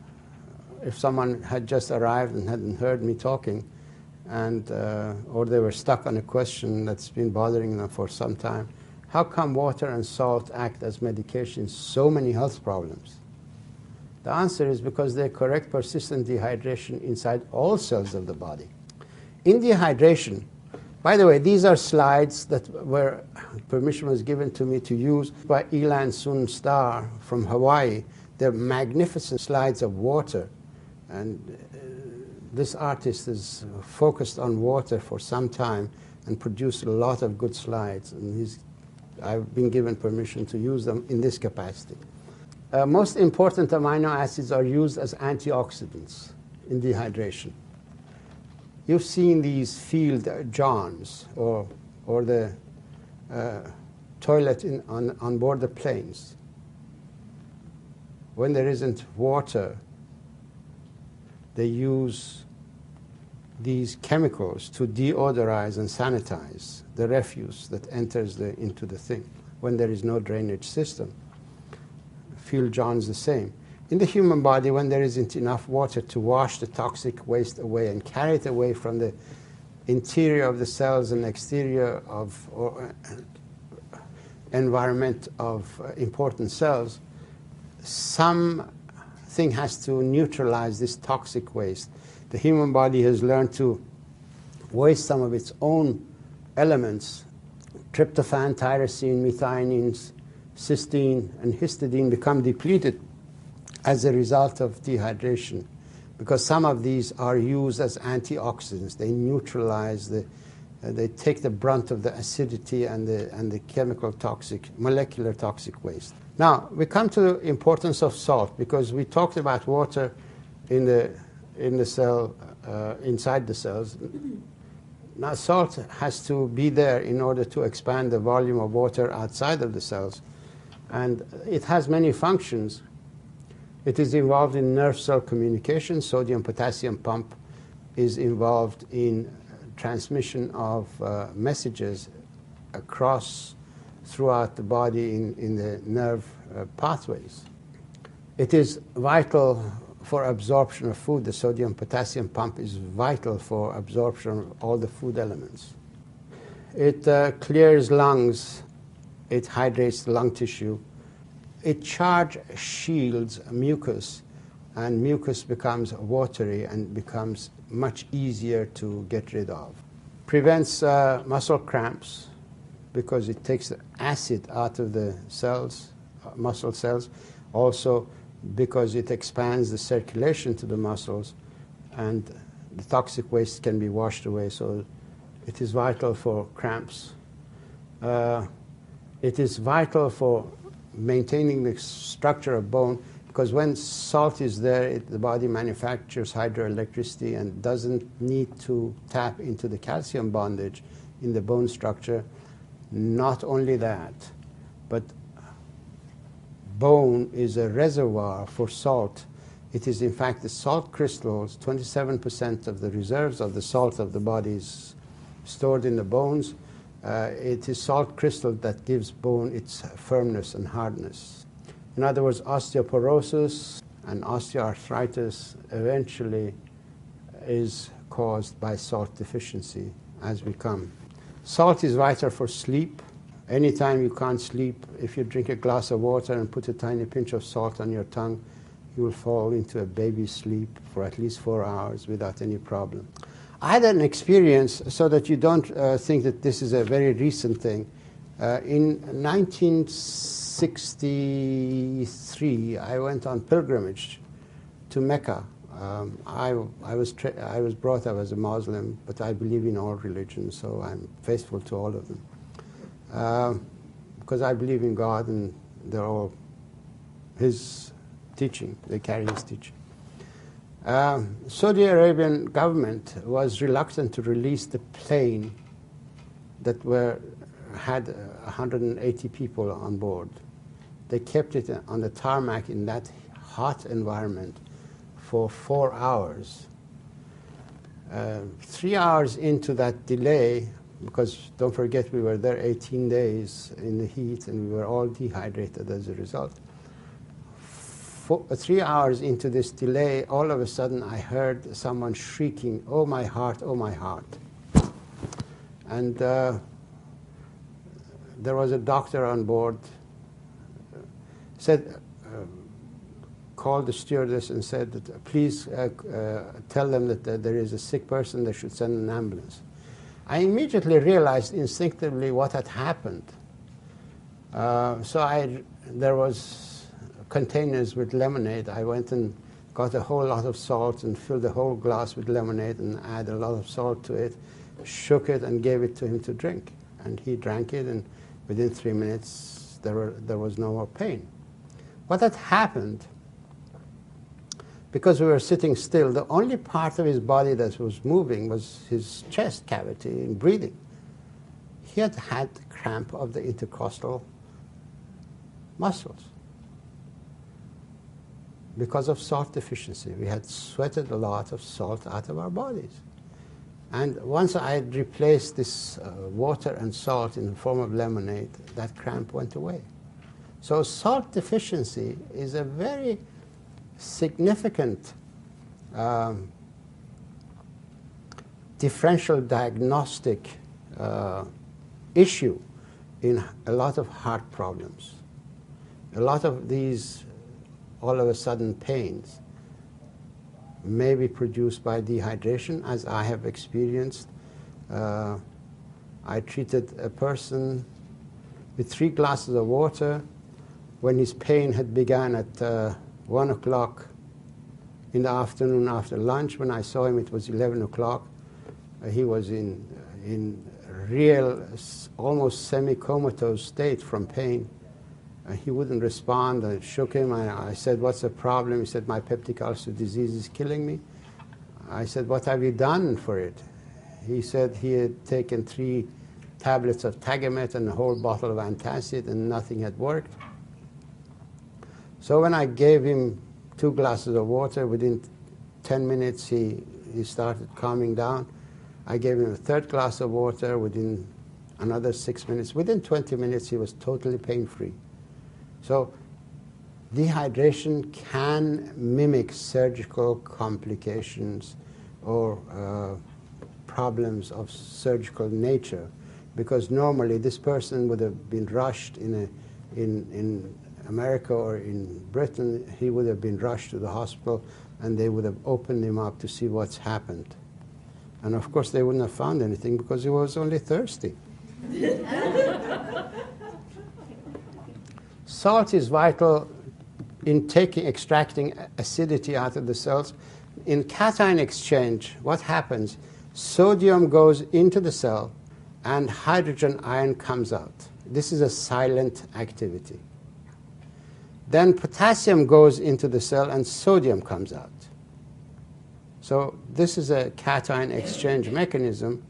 if someone had just arrived and hadn't heard me talking, and or they were stuck on a question that's been bothering them for some time, how come water and salt act as medication in so many health problems? The answer is because they correct persistent dehydration inside all cells of the body. In dehydration, by the way, these are slides that were, permission was given to me to use by Elan Sun Star from Hawaii. They're magnificent slides of water. And this artist is focused on water for some time and produced a lot of good slides. And I've been given permission to use them in this capacity. Most important amino acids are used as antioxidants in dehydration. You've seen these field johns or the toilet on board the planes. When there isn't water, they use these chemicals to deodorize and sanitize the refuse that enters into the thing when there is no drainage system. Field johns the same. In the human body, when there isn't enough water to wash the toxic waste away and carry it away from the interior of the cells and exterior of environment of important cells, something has to neutralize this toxic waste. The human body has learned to waste some of its own elements. Tryptophan, tyrosine, methionine, cysteine, and histidine become depleted as a result of dehydration, because some of these are used as antioxidants. They neutralize they take the brunt of the acidity and the chemical toxic, molecular toxic waste. Now, we come to the importance of salt, because we talked about water in the cell, inside the cells. Now, salt has to be there in order to expand the volume of water outside of the cells. And it has many functions. It is involved in nerve cell communication. Sodium-potassium pump is involved in transmission of messages throughout the body in the nerve pathways. It is vital for absorption of food. The sodium-potassium pump is vital for absorption of all the food elements. It clears lungs. It hydrates the lung tissue. It charge shields mucus, and mucus becomes watery and becomes much easier to get rid of. Prevents muscle cramps because it takes the acid out of the cells, muscle cells. Also because it expands the circulation to the muscles, and the toxic waste can be washed away. So it is vital for cramps. It is vital for maintaining the structure of bone, because when salt is there, the body manufactures hydroelectricity and doesn't need to tap into the calcium bondage in the bone structure. Not only that, but bone is a reservoir for salt. It is, in fact, the salt crystals. 27% of the reserves of the salt of the body is stored in the bones. It is salt crystal that gives bone its firmness and hardness. In other words, osteoporosis and osteoarthritis eventually is caused by salt deficiency as we come. Salt is vital for sleep. Anytime you can't sleep, if you drink a glass of water and put a tiny pinch of salt on your tongue, you will fall into a baby sleep for at least 4 hours without any problem. I had an experience, so that you don't think that this is a very recent thing. In 1963, I went on pilgrimage to Mecca. I was brought up as a Muslim, but I believe in all religions, so I'm faithful to all of them. Because I believe in God, and they're all His teaching. They carry His teaching. Saudi Arabian government was reluctant to release the plane that had 180 people on board. They kept it on the tarmac in that hot environment for 4 hours. 3 hours into that delay, because don't forget we were there 18 days in the heat and we were all dehydrated as a result. 3 hours into this delay, all of a sudden I heard someone shrieking, "Oh my heart, oh my heart." And there was a doctor on board, called the stewardess and said, that, "Please tell them that there is a sick person, they should send an ambulance." I immediately realized instinctively what had happened. There was containers with lemonade. I went and got a whole lot of salt and filled the whole glass with lemonade and added a lot of salt to it, shook it and gave it to him to drink. And he drank it, and within 3 minutes there was no more pain. What had happened, because we were sitting still, the only part of his body that was moving was his chest cavity and breathing. He had had cramp of the intercostal muscles because of salt deficiency. We had sweated a lot of salt out of our bodies. And once I had replaced this water and salt in the form of lemonade, that cramp went away. So salt deficiency is a very significant differential diagnostic issue in a lot of heart problems. A lot of these all of a sudden pains may be produced by dehydration, as I have experienced. I treated a person with 3 glasses of water when his pain had begun at 1 o'clock in the afternoon after lunch. When I saw him, it was 11 o'clock. He was in real, almost semi-comatose state from pain. He wouldn't respond. I shook him. I said, "What's the problem?" He said, "My peptic ulcer disease is killing me." I said, "What have you done for it?" He said he had taken 3 tablets of Tagamet and a whole bottle of antacid, and nothing had worked. So when I gave him 2 glasses of water, within 10 minutes he started calming down. I gave him a 3rd glass of water. Within another 6 minutes, within 20 minutes, he was totally pain-free. So dehydration can mimic surgical complications or problems of surgical nature, because normally this person would have been rushed in America or in Britain. He would have been rushed to the hospital, and they would have opened him up to see what's happened. And of course they wouldn't have found anything because he was only thirsty. Salt is vital in extracting acidity out of the cells. In cation exchange, what happens? Sodium goes into the cell and hydrogen ion comes out. This is a silent activity. Then potassium goes into the cell and sodium comes out. So this is a cation exchange mechanism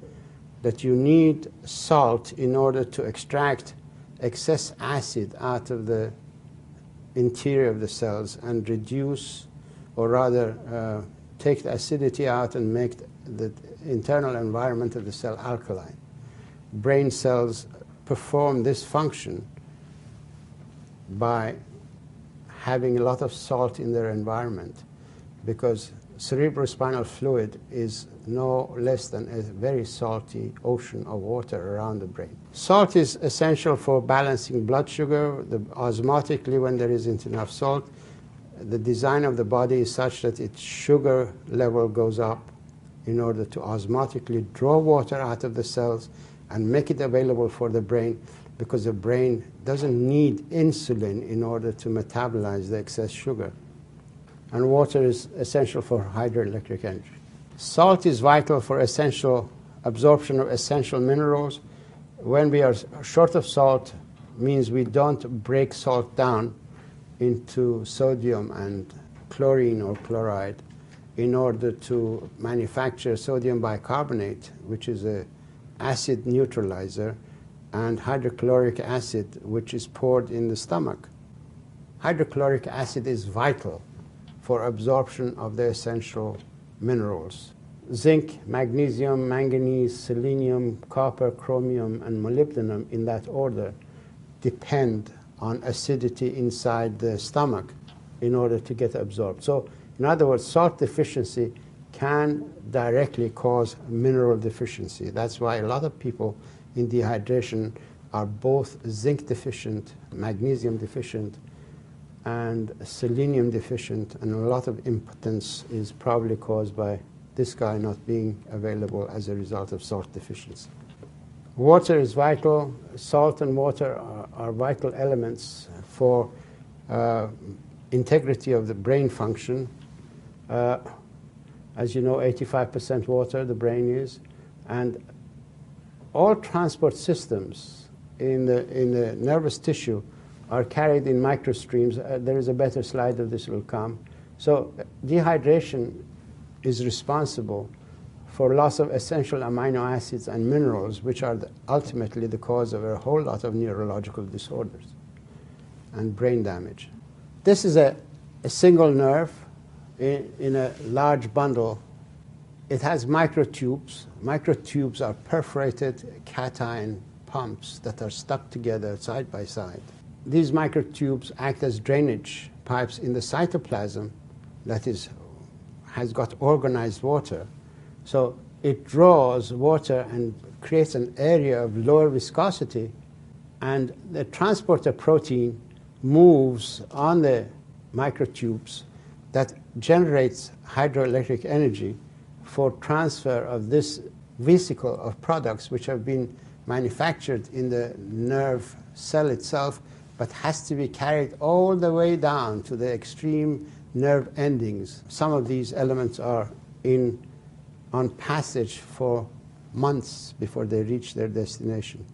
that you need salt in order to extract excess acid out of the interior of the cells and reduce, or rather take the acidity out and make the internal environment of the cell alkaline. Brain cells perform this function by having a lot of salt in their environment, because cerebrospinal fluid is no less than a very salty ocean of water around the brain. Salt is essential for balancing blood sugar. Osmotically, when there isn't enough salt, the design of the body is such that its sugar level goes up in order to osmotically draw water out of the cells and make it available for the brain, because the brain doesn't need insulin in order to metabolize the excess sugar. And water is essential for hydroelectric energy. Salt is vital for essential absorption of essential minerals. When we are short of salt, means we don't break salt down into sodium and chlorine or chloride in order to manufacture sodium bicarbonate, which is an acid neutralizer, and hydrochloric acid, which is poured in the stomach. Hydrochloric acid is vital for absorption of the essential minerals. Zinc, magnesium, manganese, selenium, copper, chromium, and molybdenum, in that order, depend on acidity inside the stomach in order to get absorbed. So, in other words, salt deficiency can directly cause mineral deficiency. That's why a lot of people in dehydration are both zinc deficient, magnesium deficient, and selenium deficient, and a lot of impotence is probably caused by this guy not being available as a result of salt deficiency. Water is vital. Salt and water are vital elements for integrity of the brain function. As you know, 85% water, the brain is. And all transport systems in the nervous tissue are carried in microstreams. There is a better slide of this will come. So dehydration is responsible for loss of essential amino acids and minerals, which are ultimately the cause of a whole lot of neurological disorders and brain damage. This is a single nerve in a large bundle. It has microtubes. Microtubes are perforated cation pumps that are stuck together side by side. These microtubes act as drainage pipes in the cytoplasm that has got organized water. So it draws water and creates an area of lower viscosity, and the transporter protein moves on the microtubes that generates hydroelectric energy for transfer of this vesicle of products which have been manufactured in the nerve cell itself, but has to be carried all the way down to the extreme nerve endings. Some of these elements are on passage for months before they reach their destination.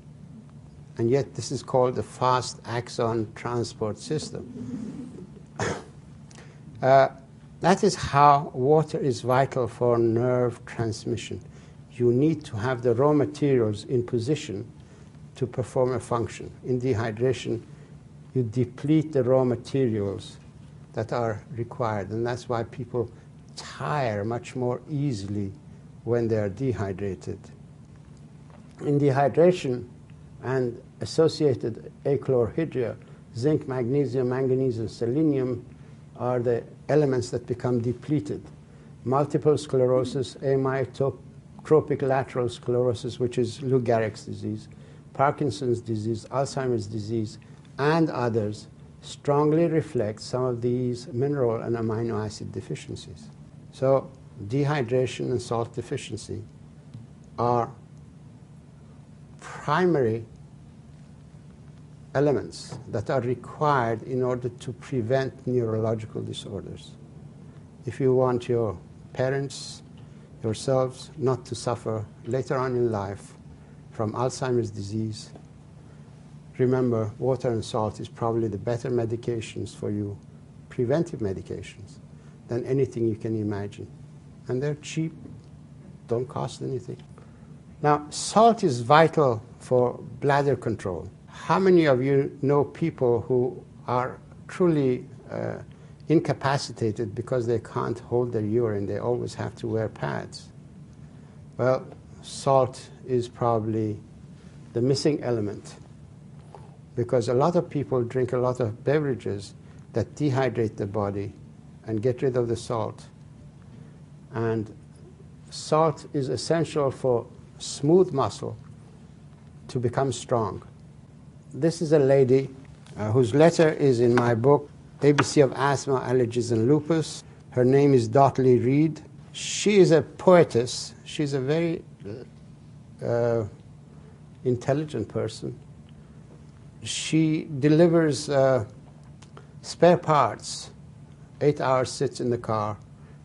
And yet this is called the fast axon transport system. That is how water is vital for nerve transmission. You need to have the raw materials in position to perform a function. In dehydration, you deplete the raw materials that are required, and that's why people tire much more easily when they are dehydrated. In dehydration and associated achlorhydria, zinc, magnesium, manganese, and selenium are the elements that become depleted. Multiple sclerosis, amyotrophic lateral sclerosis, which is Lou Gehrig's disease, Parkinson's disease, Alzheimer's disease, and others strongly reflect some of these mineral and amino acid deficiencies. So dehydration and salt deficiency are primary elements that are required in order to prevent neurological disorders. If you want your parents, yourselves, not to suffer later on in life from Alzheimer's disease, remember, water and salt is probably the better medications for you, preventive medications, than anything you can imagine. And they're cheap, don't cost anything. Now, salt is vital for bladder control. How many of you know people who are truly incapacitated because they can't hold their urine? They always have to wear pads. Well, salt is probably the missing element, because a lot of people drink a lot of beverages that dehydrate the body and get rid of the salt. And salt is essential for smooth muscle to become strong. This is a lady whose letter is in my book, ABC of Asthma, Allergies, and Lupus. Her name is Dotley Reed. She is a poetess. She's a very intelligent person. She delivers spare parts. 8 hours sits in the car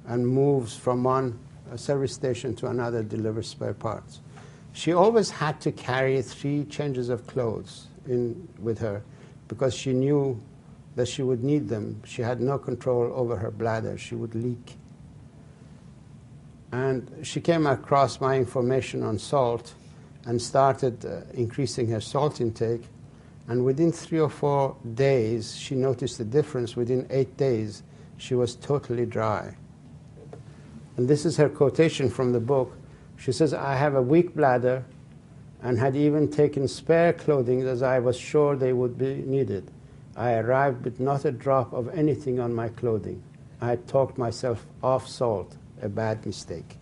and moves from one service station to another, delivers spare parts. She always had to carry 3 changes of clothes with her because she knew that she would need them. She had no control over her bladder. She would leak. And she came across my information on salt and started increasing her salt intake. And within 3 or 4 days, she noticed a difference. Within 8 days, she was totally dry. And this is her quotation from the book. She says, "I have a weak bladder and had even taken spare clothing as I was sure they would be needed. I arrived with not a drop of anything on my clothing. I had talked myself off salt, a bad mistake."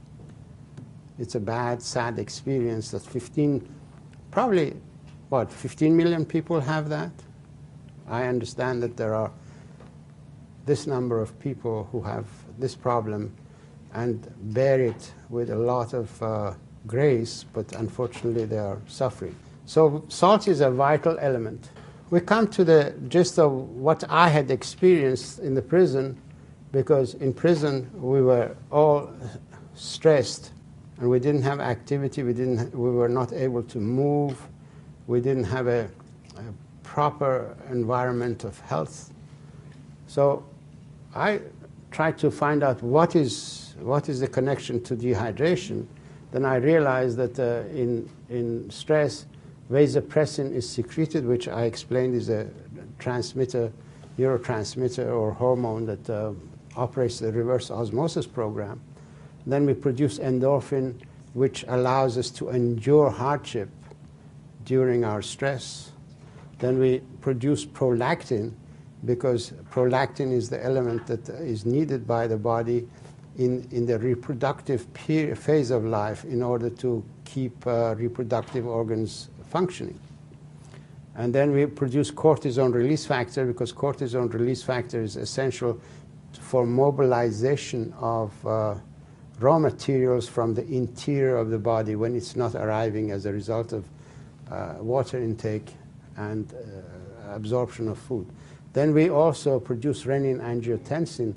It's a bad, sad experience that 15 million people have that? I understand that there are this number of people who have this problem and bear it with a lot of grace, but unfortunately they are suffering. So salt is a vital element. We come to the gist of what I had experienced in the prison because in prison we were all stressed and we didn't have activity, we were not able to move, we didn't have a proper environment of health. So I tried to find out what is the connection to dehydration. Then I realized that in stress, vasopressin is secreted, which I explained is a transmitter, neurotransmitter or hormone that operates the reverse osmosis program. Then we produce endorphin, which allows us to endure hardship during our stress. Then we produce prolactin, because prolactin is the element that is needed by the body in the reproductive phase of life in order to keep reproductive organs functioning. And then we produce cortisone release factor, because cortisone release factor is essential for mobilization of raw materials from the interior of the body when it's not arriving as a result of water intake and absorption of food. Then we also produce renin-angiotensin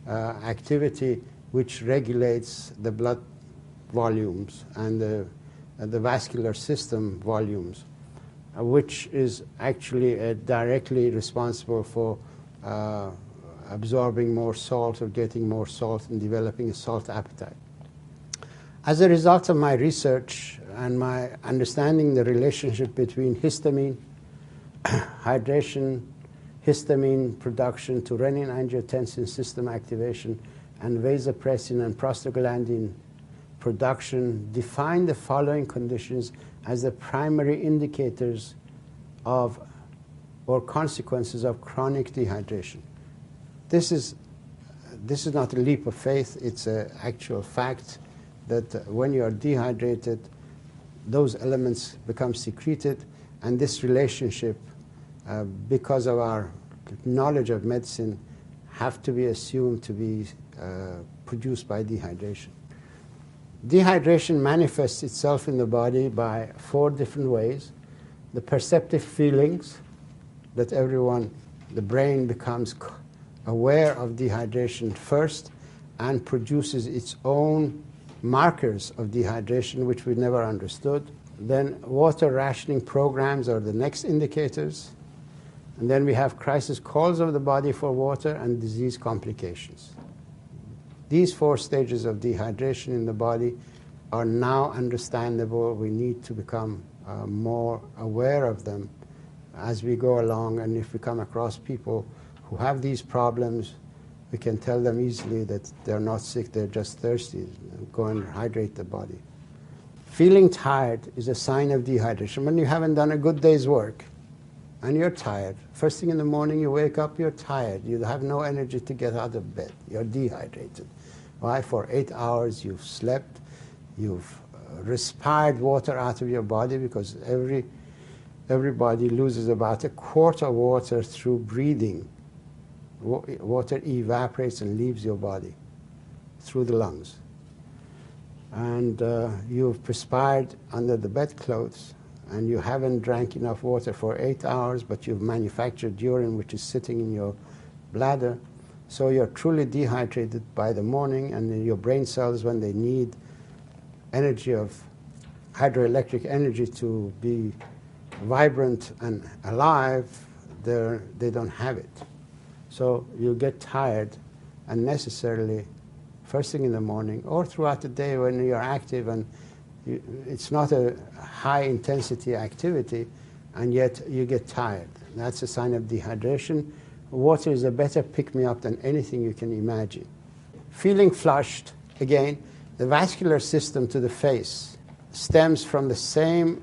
activity, which regulates the blood volumes and the vascular system volumes, which is actually directly responsible for absorbing more salt or getting more salt and developing a salt appetite. As a result of my research and my understanding the relationship between histamine, hydration, histamine production to renin-angiotensin system activation, and vasopressin and prostaglandin production, define the following conditions as the primary indicators of or consequences of chronic dehydration. This is not a leap of faith, it's an actual fact that when you are dehydrated, those elements become secreted, and this relationship, because of our knowledge of medicine, have to be assumed to be produced by dehydration. Dehydration manifests itself in the body by 4 different ways. The perceptive feelings that the brain becomes aware of dehydration first and produces its own markers of dehydration, which we never understood. Then water rationing programs are the next indicators. And then we have crisis calls of the body for water and disease complications. These 4 stages of dehydration in the body are now understandable. We need to become more aware of them as we go along. And if we come across people who have these problems, we can tell them easily that they're not sick, they're just thirsty. Go and hydrate the body. Feeling tired is a sign of dehydration. When you haven't done a good day's work and you're tired, first thing in the morning you wake up, you're tired. You have no energy to get out of bed. You're dehydrated. Why? For 8 hours you've slept, you've respired water out of your body, because everybody loses about 1/4 of water through breathing. Water evaporates and leaves your body through the lungs. And you've perspired under the bedclothes, and you haven't drank enough water for 8 hours, but you've manufactured urine which is sitting in your bladder. So you're truly dehydrated by the morning, and your brain cells, when they need energy of hydroelectric energy to be vibrant and alive, they don't have it. So you get tired unnecessarily first thing in the morning or throughout the day when you're active, and it's not a high-intensity activity, and yet you get tired. That's a sign of dehydration. Water is a better pick-me-up than anything you can imagine. Feeling flushed, again, the vascular system to the face stems from the same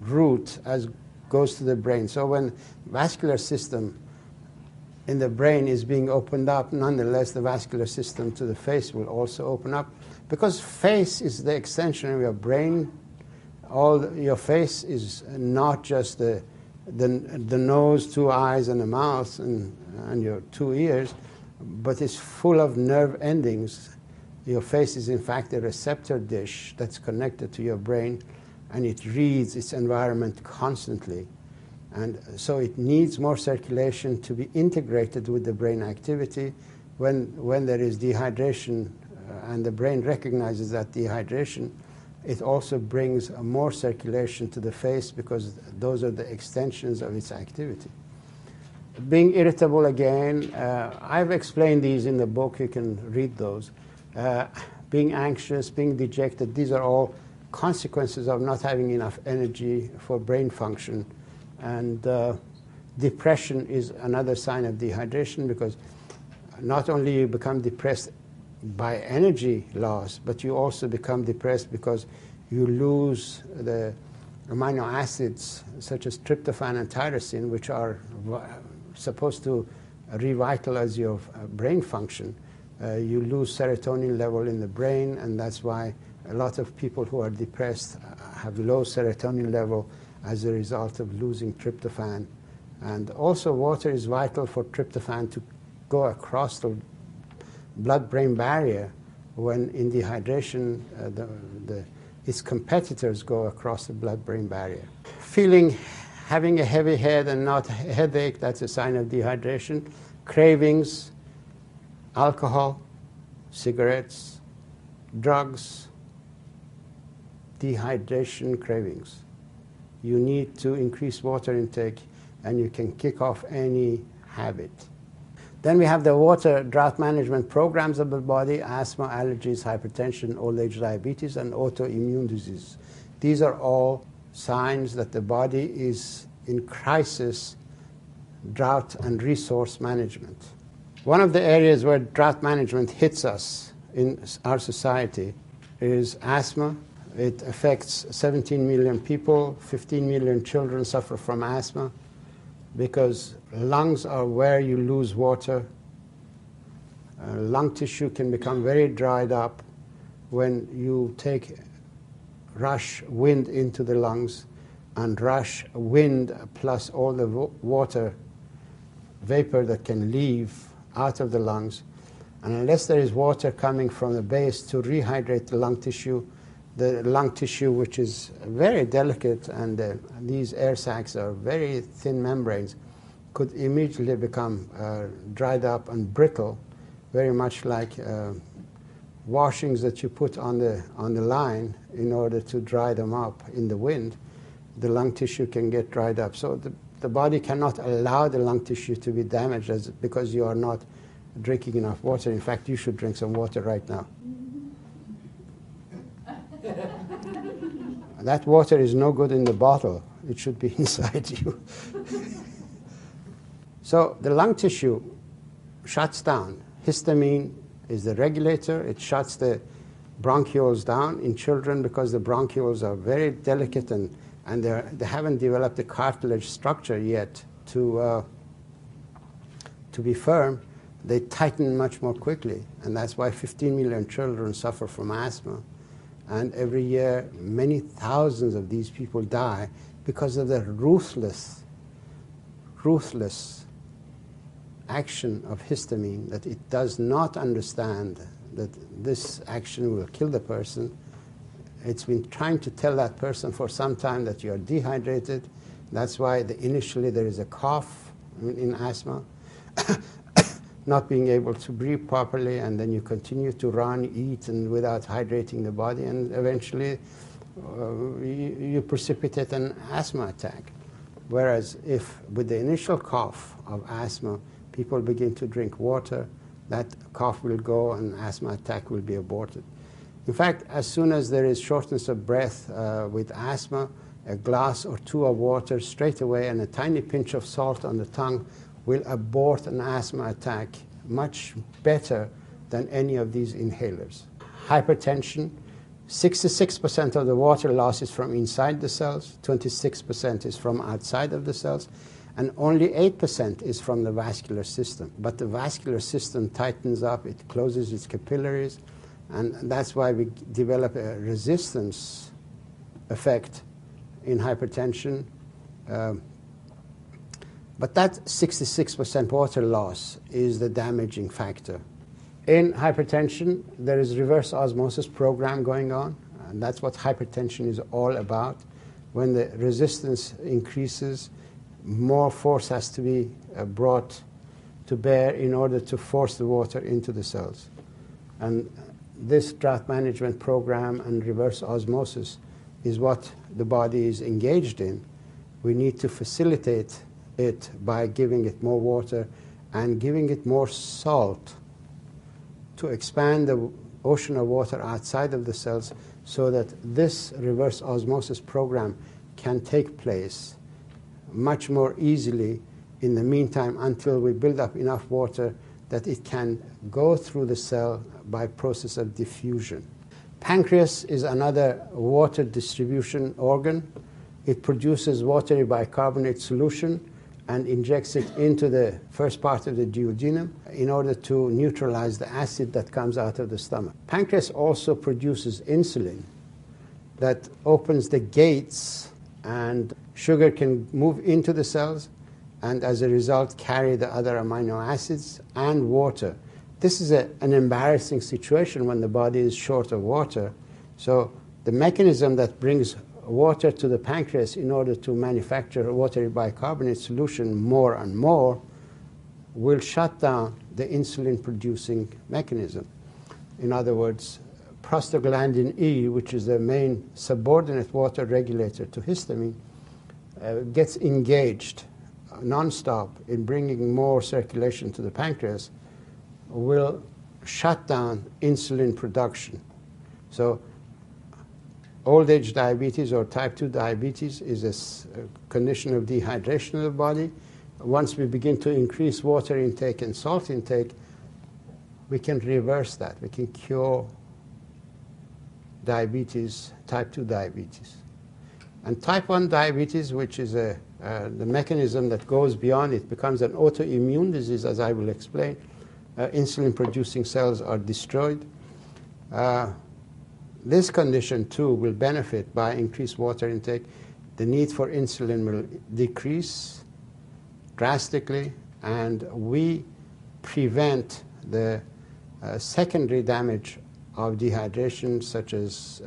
route as goes to the brain. So when vascular system in the brain is being opened up, nonetheless the vascular system to the face will also open up, because face is the extension of your brain. Your face is not just the nose, 2 eyes, and a mouth, and your 2 ears, but it's full of nerve endings. Your face is in fact a receptor dish that's connected to your brain, and it reads its environment constantly. And so it needs more circulation to be integrated with the brain activity. when there is dehydration and the brain recognizes that dehydration, it also brings more circulation to the face because those are the extensions of its activity. Being irritable again, I've explained these in the book, you can read those. Being anxious, being dejected, these are all consequences of not having enough energy for brain function. And depression is another sign of dehydration, because not only you become depressed by energy loss, but you also become depressed because you lose the amino acids such as tryptophan and tyrosine, which are supposed to revitalize your brain function. You lose serotonin level in the brain, and that's why a lot of people who are depressed have low serotonin level as a result of losing tryptophan. And also water is vital for tryptophan to go across the blood-brain barrier. When in dehydration, its competitors go across the blood-brain barrier. Having a heavy head and not a headache, that's a sign of dehydration. Cravings, alcohol, cigarettes, drugs, dehydration cravings. You need to increase water intake, and you can kick off any habit. Then we have the water drought management programs of the body: asthma, allergies, hypertension, old age diabetes, and autoimmune disease. These are all signs that the body is in crisis drought and resource management. One of the areas where drought management hits us in our society is asthma. It affects 17 million people. 15 million children suffer from asthma because lungs are where you lose water. Lung tissue can become very dried up when you take rush wind into the lungs, and rush wind plus all the water vapor that can leave out of the lungs. And unless there is water coming from the base to rehydrate the lung tissue, which is very delicate, and these air sacs are very thin membranes, could immediately become dried up and brittle, very much like washings that you put on the line in order to dry them up in the wind. The lung tissue can get dried up. So the body cannot allow the lung tissue to be damaged because you are not drinking enough water. In fact, you should drink some water right now. That water is no good in the bottle. It should be inside you. So the lung tissue shuts down. Histamine is the regulator. It shuts the bronchioles down in children because the bronchioles are very delicate and they haven't developed the cartilage structure yet to be firm. They tighten much more quickly, and that's why 15 million children suffer from asthma. And every year, many thousands of these people die because of the ruthless action of histamine, that it does not understand that this action will kill the person. It's been trying to tell that person for some time that you are dehydrated. That's why initially there is a cough in asthma, not being able to breathe properly, and then you continue to run, eat, and without hydrating the body, and eventually you precipitate an asthma attack. Whereas if with the initial cough of asthma, people begin to drink water, that cough will go and asthma attack will be aborted. In fact, as soon as there is shortness of breath with asthma, a glass or two of water straight away and a tiny pinch of salt on the tongue will abort an asthma attack much better than any of these inhalers. Hypertension, 66% of the water loss is from inside the cells, 26% is from outside of the cells, and only 8% is from the vascular system. But the vascular system tightens up, it closes its capillaries, and that's why we develop a resistance effect in hypertension. But that 66% water loss is the damaging factor. In hypertension, there is reverse osmosis program going on, and that's what hypertension is all about. When the resistance increases, more force has to be brought to bear in order to force the water into the cells. And this drought management program and reverse osmosis is what the body is engaged in. We need to facilitate it by giving it more water and giving it more salt to expand the ocean of water outside of the cells so that this reverse osmosis program can take place much more easily in the meantime until we build up enough water that it can go through the cell by process of diffusion. Pancreas is another water distribution organ. It produces watery bicarbonate solution and injects it into the first part of the duodenum in order to neutralize the acid that comes out of the stomach. Pancreas also produces insulin that opens the gates, and sugar can move into the cells and as a result carry the other amino acids and water. This is an embarrassing situation when the body is short of water. So the mechanism that brings water to the pancreas in order to manufacture a watery bicarbonate solution more and more will shut down the insulin producing mechanism. In other words, prostaglandin E, which is the main subordinate water regulator to histamine, gets engaged nonstop in bringing more circulation to the pancreas, will shut down insulin production. So old age diabetes or type 2 diabetes is a condition of dehydration of the body. Once we begin to increase water intake and salt intake, we can reverse that. We can cure diabetes, type 2 diabetes. And type 1 diabetes, which is the mechanism that goes beyond it, becomes an autoimmune disease, as I will explain. Insulin-producing cells are destroyed. This condition, too, will benefit by increased water intake. The need for insulin will decrease drastically, and we prevent the secondary damage of dehydration, such as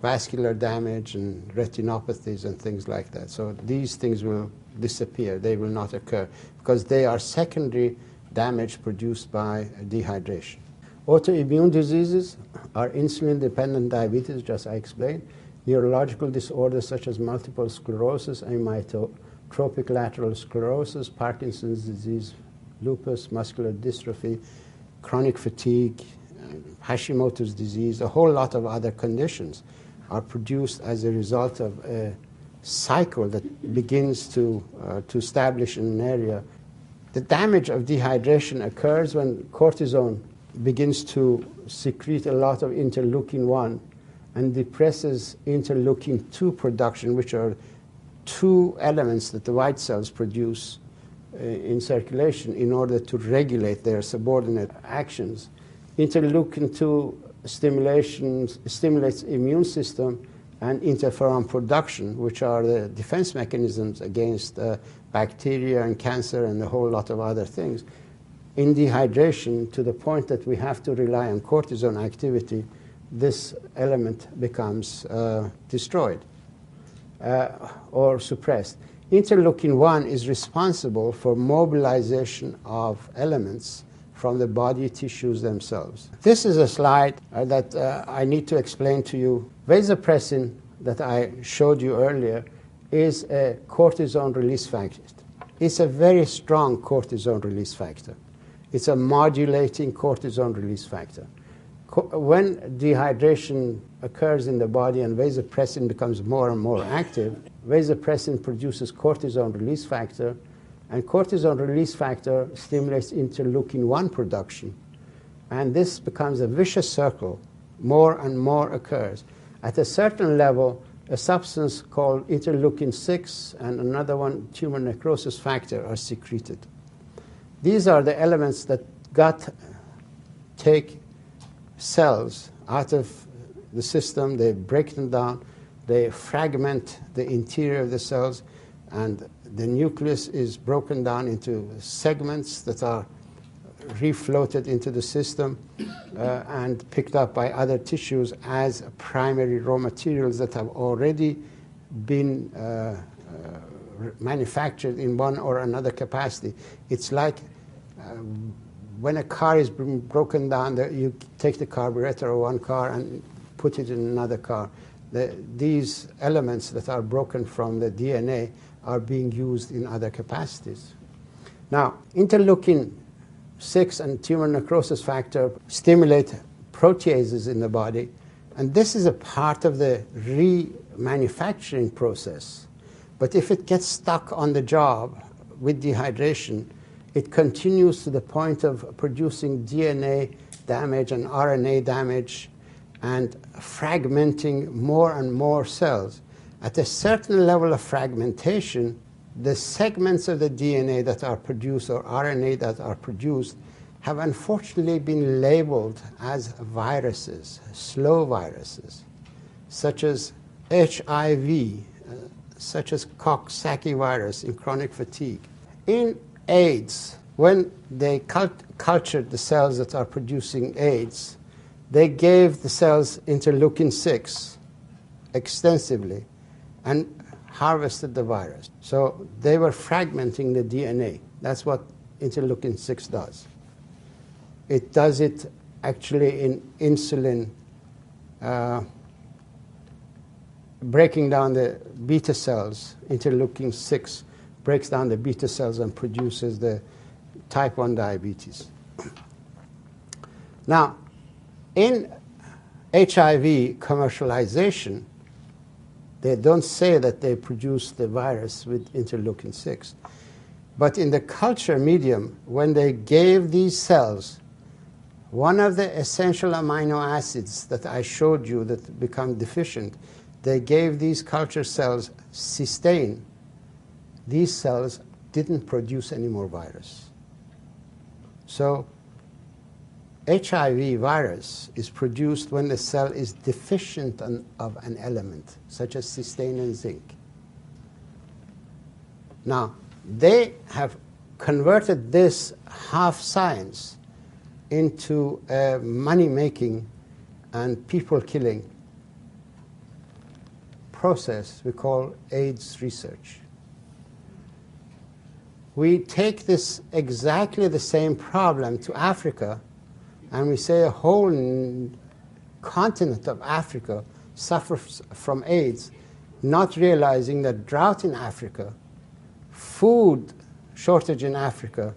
vascular damage and retinopathies and things like that. So these things will disappear. They will not occur because they are secondary damage produced by dehydration. Autoimmune diseases are insulin-dependent diabetes, just I explained, neurological disorders such as multiple sclerosis, amyotrophic lateral sclerosis, Parkinson's disease, lupus, muscular dystrophy, chronic fatigue, Hashimoto's disease, a whole lot of other conditions are produced as a result of a cycle that begins to establish in an area. The damage of dehydration occurs when cortisone begins to secrete a lot of interleukin-1 and depresses interleukin-2 production, which are two elements that the white cells produce in circulation in order to regulate their subordinate actions. Interleukin-2 stimulates immune system and interferon production, which are the defense mechanisms against bacteria and cancer and a whole lot of other things. In dehydration, to the point that we have to rely on cortisone activity, this element becomes destroyed or suppressed. Interleukin-1 is responsible for mobilization of elements from the body tissues themselves. This is a slide that I need to explain to you. Vasopressin that I showed you earlier is a cortisone release factor. It's a very strong cortisone release factor. It's a modulating cortisone release factor. When dehydration occurs in the body and vasopressin becomes more and more active, vasopressin produces cortisone release factor, and cortisone release factor stimulates interleukin-1 production. And this becomes a vicious circle. More and more occurs. At a certain level, a substance called interleukin-6 and another one, tumor necrosis factor, are secreted. These are the elements that take cells out of the system, they break them down, they fragment the interior of the cells, and the nucleus is broken down into segments that are refloated into the system and picked up by other tissues as primary raw materials that have already been manufactured in one or another capacity. It's like when a car is broken down, you take the carburetor of one car and put it in another car. These elements that are broken from the DNA are being used in other capacities. Now, interleukin-6 and tumor necrosis factor stimulate proteases in the body, and this is a part of the remanufacturing process. But if it gets stuck on the job with dehydration, it continues to the point of producing DNA damage and RNA damage and fragmenting more and more cells. At a certain level of fragmentation, the segments of the DNA that are produced or RNA that are produced have unfortunately been labeled as viruses, slow viruses, such as HIV, such as Coxsackie virus in chronic fatigue. In AIDS, when they cultured the cells that are producing AIDS, they gave the cells interleukin-6 extensively and harvested the virus. So they were fragmenting the DNA. That's what interleukin-6 does. It does it actually in insulin, breaking down the beta cells. Interleukin-6 breaks down the beta cells and produces the type 1 diabetes. Now, in HIV commercialization, they don't say that they produce the virus with interleukin-6. But in the culture medium, when they gave these cells one of the essential amino acids that I showed you that become deficient, they gave these culture cells cysteine. These cells didn't produce any more virus. So HIV virus is produced when the cell is deficient of an element, such as cysteine and zinc. Now, they have converted this half science into a money-making and people-killing process we call AIDS research. We take this exactly the same problem to Africa, and we say a whole continent of Africa suffers from AIDS, not realizing that drought in Africa, food shortage in Africa,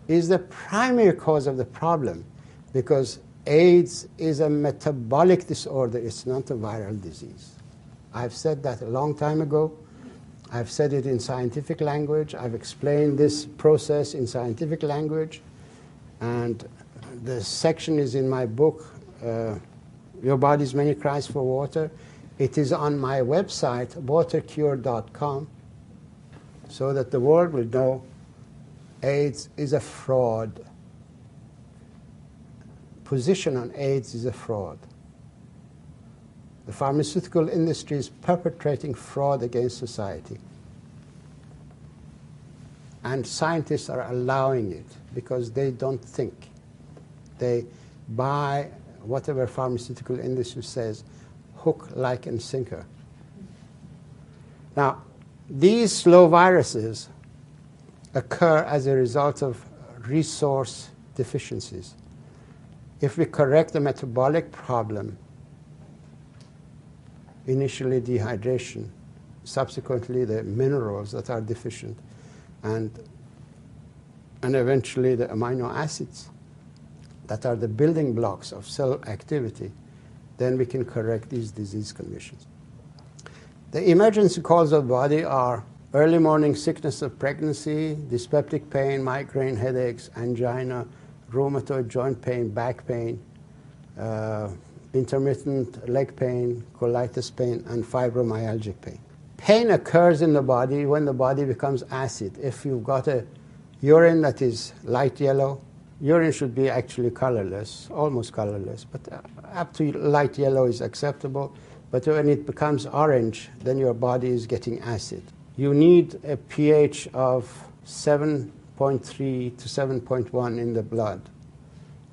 is the primary cause of the problem, because AIDS is a metabolic disorder. It's not a viral disease. I've said that a long time ago. I've said it in scientific language. I've explained this process in scientific language. And the section is in my book, Your Body's Many Cries for Water. It is on my website, watercure.com, so that the world will know AIDS is a fraud. Position on AIDS is a fraud. The pharmaceutical industry is perpetrating fraud against society. And scientists are allowing it because they don't think. They buy whatever pharmaceutical industry says, hook, line, and sinker. Now, these slow viruses occur as a result of resource deficiencies. If we correct the metabolic problem, initially dehydration, subsequently the minerals that are deficient, and eventually the amino acids that are the building blocks of cell activity, then we can correct these disease conditions. The emergency calls of the body are early morning sickness of pregnancy, dyspeptic pain, migraine, headaches, angina, rheumatoid joint pain, back pain, intermittent leg pain, colitis pain, and fibromyalgic pain. Pain occurs in the body when the body becomes acid. If you've got a urine that is light yellow, urine should be actually colorless, almost colorless, but up to light yellow is acceptable. But when it becomes orange, then your body is getting acid. You need a pH of 7.3 to 7.1 in the blood,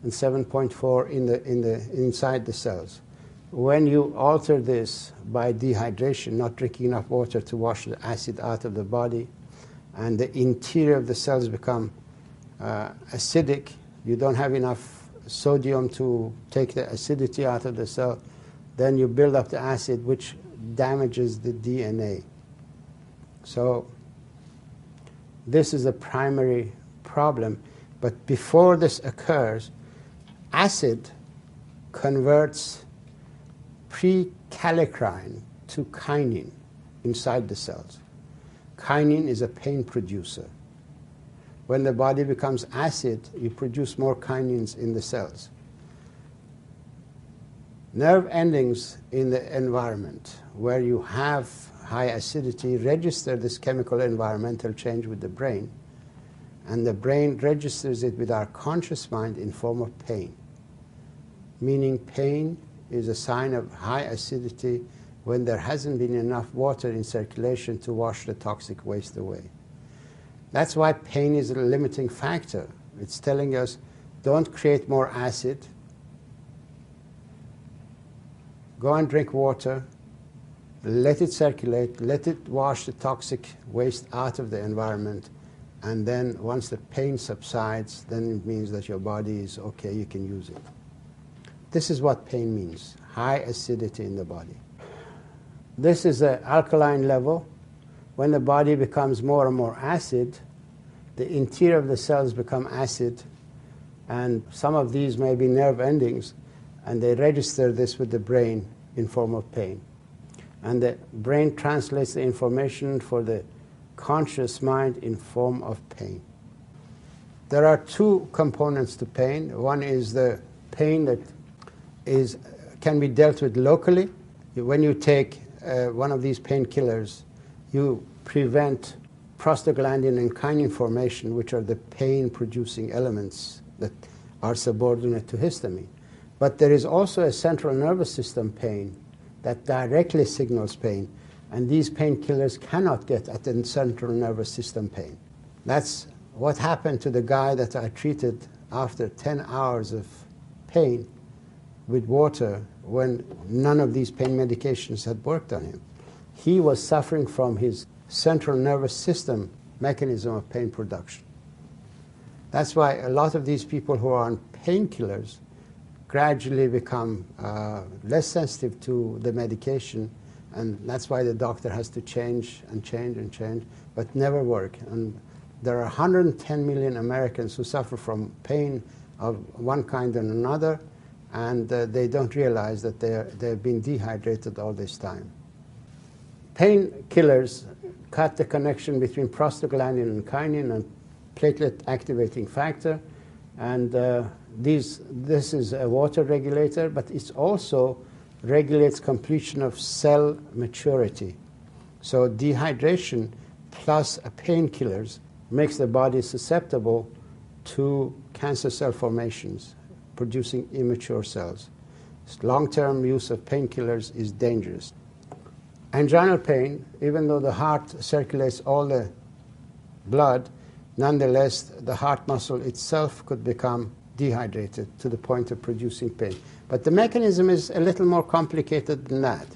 and 7.4 inside the cells. When you alter this by dehydration, not drinking enough water to wash the acid out of the body, and the interior of the cells become acidic, you don't have enough sodium to take the acidity out of the cell, then you build up the acid which damages the DNA. So this is a primary problem. But before this occurs, acid converts prekallikrein to kinin inside the cells. Kinin is a pain producer. When the body becomes acid, you produce more kinins in the cells. Nerve endings in the environment where you have high acidity register this chemical environmental change with the brain, and the brain registers it with our conscious mind in form of pain. Meaning pain is a sign of high acidity when there hasn't been enough water in circulation to wash the toxic waste away. That's why pain is a limiting factor. It's telling us, don't create more acid, go and drink water, let it circulate, let it wash the toxic waste out of the environment, and then once the pain subsides, then it means that your body is okay, you can use it. This is what pain means, high acidity in the body. This is the alkaline level. When the body becomes more and more acid, the interior of the cells become acid, and some of these may be nerve endings, and they register this with the brain in form of pain. And the brain translates the information for the conscious mind in form of pain. There are two components to pain. One is the pain that can be dealt with locally. When you take one of these painkillers, you prevent prostaglandin and kinin formation, which are the pain-producing elements that are subordinate to histamine. But there is also a central nervous system pain that directly signals pain, and these painkillers cannot get at the central nervous system pain. That's what happened to the guy that I treated after 10 hours of pain with water when none of these pain medications had worked on him. He was suffering from his central nervous system mechanism of pain production. That's why a lot of these people who are on painkillers gradually become less sensitive to the medication, and that's why the doctor has to change and change and change, but never work. And there are 110 million Americans who suffer from pain of one kind and another, and they don't realize that they've been dehydrated all this time. Painkillers cut the connection between prostaglandin and kinin and platelet activating factor, and this is a water regulator, but it also regulates completion of cell maturity. So dehydration plus painkillers makes the body susceptible to cancer cell formations, producing immature cells. Long-term use of painkillers is dangerous. Angina pain, even though the heart circulates all the blood, nonetheless the heart muscle itself could become dehydrated to the point of producing pain. But the mechanism is a little more complicated than that.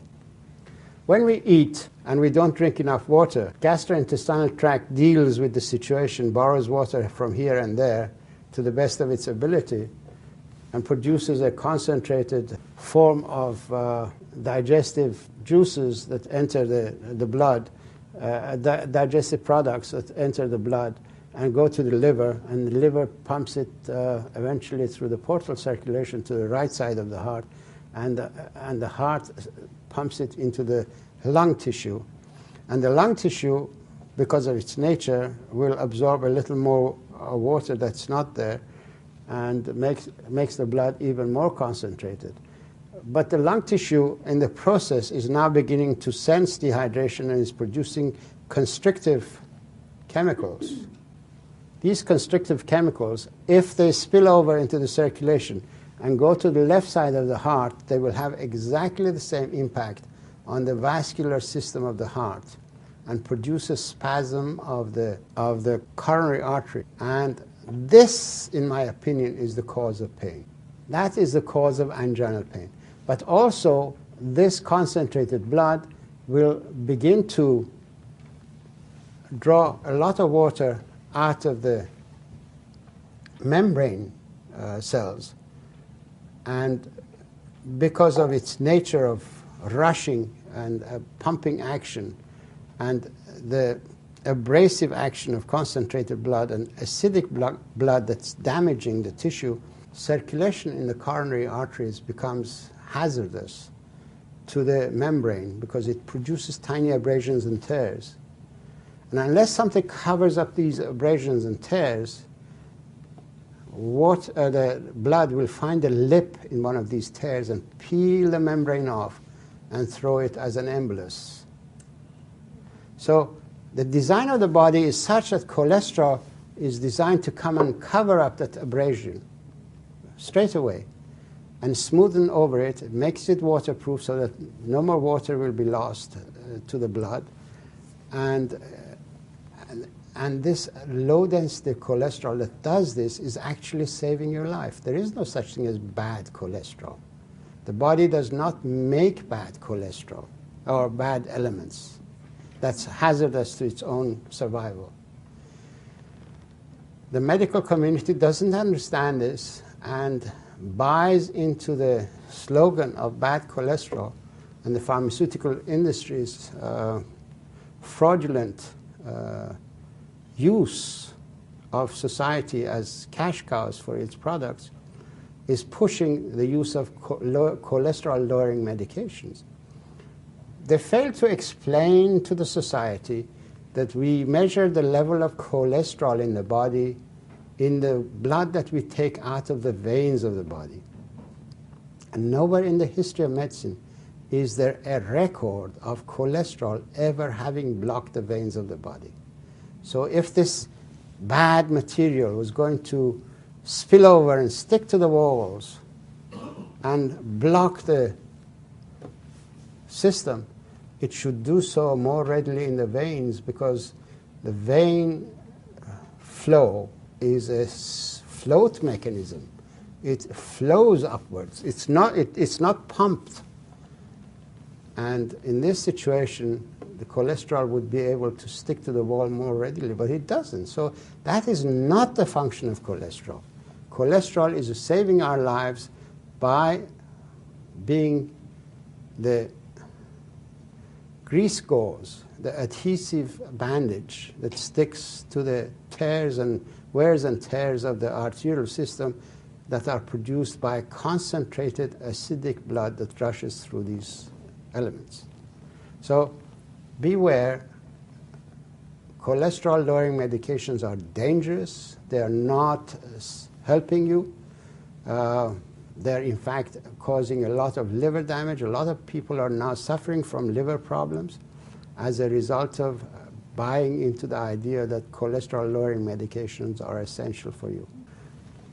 When we eat and we don't drink enough water, gastrointestinal tract deals with the situation, borrows water from here and there to the best of its ability, and produces a concentrated form of digestive juices that enter the blood, digestive products that enter the blood and go to the liver, and the liver pumps it eventually through the portal circulation to the right side of the heart, and the heart pumps it into the lung tissue. And the lung tissue, because of its nature, will absorb a little more water that's not there, and makes the blood even more concentrated. But the lung tissue in the process is now beginning to sense dehydration and is producing constrictive chemicals. These constrictive chemicals, if they spill over into the circulation and go to the left side of the heart, they will have exactly the same impact on the vascular system of the heart and produce a spasm of the coronary artery. And this, in my opinion, is the cause of pain. That is the cause of anginal pain. But also, this concentrated blood will begin to draw a lot of water out of the membrane cells. And because of its nature of rushing and pumping action and the abrasive action of concentrated blood and acidic blood that's damaging the tissue, circulation in the coronary arteries becomes hazardous to the membrane because it produces tiny abrasions and tears. And unless something covers up these abrasions and tears, the blood will find a lip in one of these tears and peel the membrane off and throw it as an embolus. So the design of the body is such that cholesterol is designed to come and cover up that abrasion straight away and smoothen over it. It makes it waterproof so that no more water will be lost to the blood. And this low-density cholesterol that does this is actually saving your life. There is no such thing as bad cholesterol. The body does not make bad cholesterol or bad elements. That's hazardous to its own survival. The medical community doesn't understand this and buys into the slogan of bad cholesterol and the pharmaceutical industry's fraudulent use of society as cash cows for its products is pushing the use of cholesterol-lowering medications. They fail to explain to the society that we measure the level of cholesterol in the body in the blood that we take out of the veins of the body. And nowhere in the history of medicine is there a record of cholesterol ever having blocked the veins of the body. So if this bad material was going to spill over and stick to the walls and block the system, it should do so more readily in the veins, because the vein flow is a float mechanism. It flows upwards. It's not pumped. And in this situation, the cholesterol would be able to stick to the wall more readily, but it doesn't. So that is not the function of cholesterol. Cholesterol is saving our lives by being the grease gauze, the adhesive bandage that sticks to the tears and wears and tears of the arterial system that are produced by concentrated acidic blood that rushes through these elements. So beware, cholesterol-lowering medications are dangerous. They are not helping you. They're in fact causing a lot of liver damage. A lot of people are now suffering from liver problems as a result of buying into the idea that cholesterol-lowering medications are essential for you.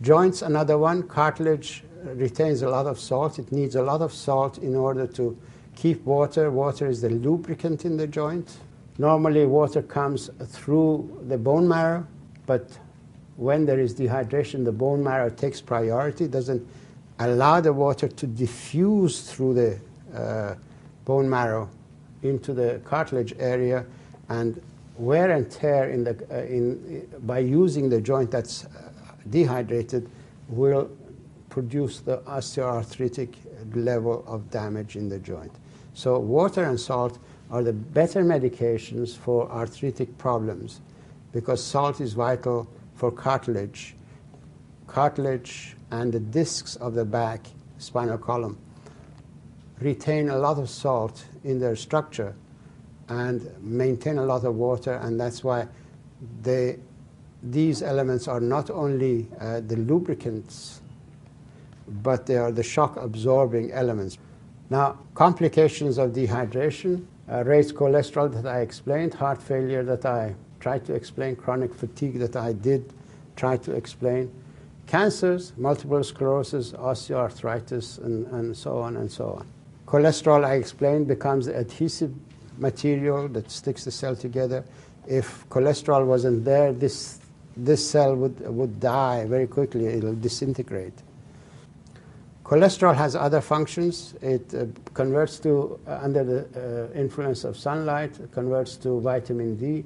Joints, another one. Cartilage retains a lot of salt. It needs a lot of salt in order to keep water. Water is the lubricant in the joint. Normally water comes through the bone marrow, but when there is dehydration, the bone marrow takes priority, doesn't allow the water to diffuse through the bone marrow into the cartilage area, and wear and tear by using the joint that's dehydrated will produce the osteoarthritic level of damage in the joint. So water and salt are the better medications for arthritic problems, because salt is vital for cartilage. Cartilage and the discs of the back, spinal column, retain a lot of salt in their structure and maintain a lot of water, and that's why these elements are not only the lubricants, but they are the shock-absorbing elements. Now, complications of dehydration, raised cholesterol that I explained, heart failure that I tried to explain, chronic fatigue that I did try to explain, cancers, multiple sclerosis, osteoarthritis, and so on and so on. Cholesterol, I explained, becomes the adhesive material that sticks the cell together. If cholesterol wasn't there, this cell would die very quickly. It'll disintegrate. Cholesterol has other functions. It converts to, under the influence of sunlight, converts to vitamin D.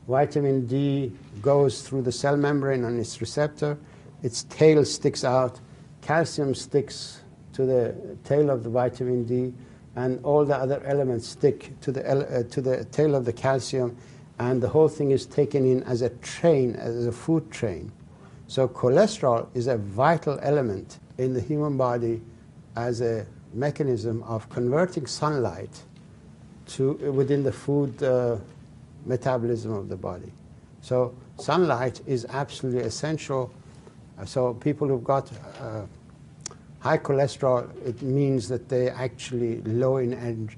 Vitamin D goes through the cell membrane on its receptor. its tail sticks out, calcium sticks to the tail of the vitamin D, and all the other elements stick to the tail of the calcium, and the whole thing is taken in as a train, as a food train. So cholesterol is a vital element in the human body as a mechanism of converting sunlight to within the food metabolism of the body. So sunlight is absolutely essential. So people who've got high cholesterol, it means that they're actually low in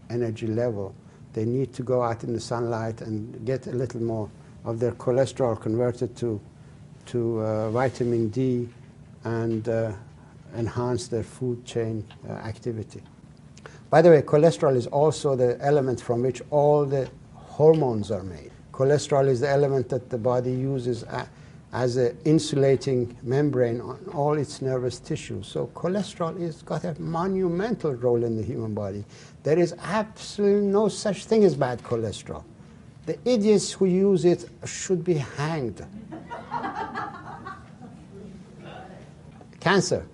energy level. They need to go out in the sunlight and get a little more of their cholesterol converted to vitamin D and enhance their food chain activity. By the way, cholesterol is also the element from which all the hormones are made. Cholesterol is the element that the body uses as an insulating membrane on all its nervous tissue. So cholesterol has got a monumental role in the human body. There is absolutely no such thing as bad cholesterol. The idiots who use it should be hanged. Cancer.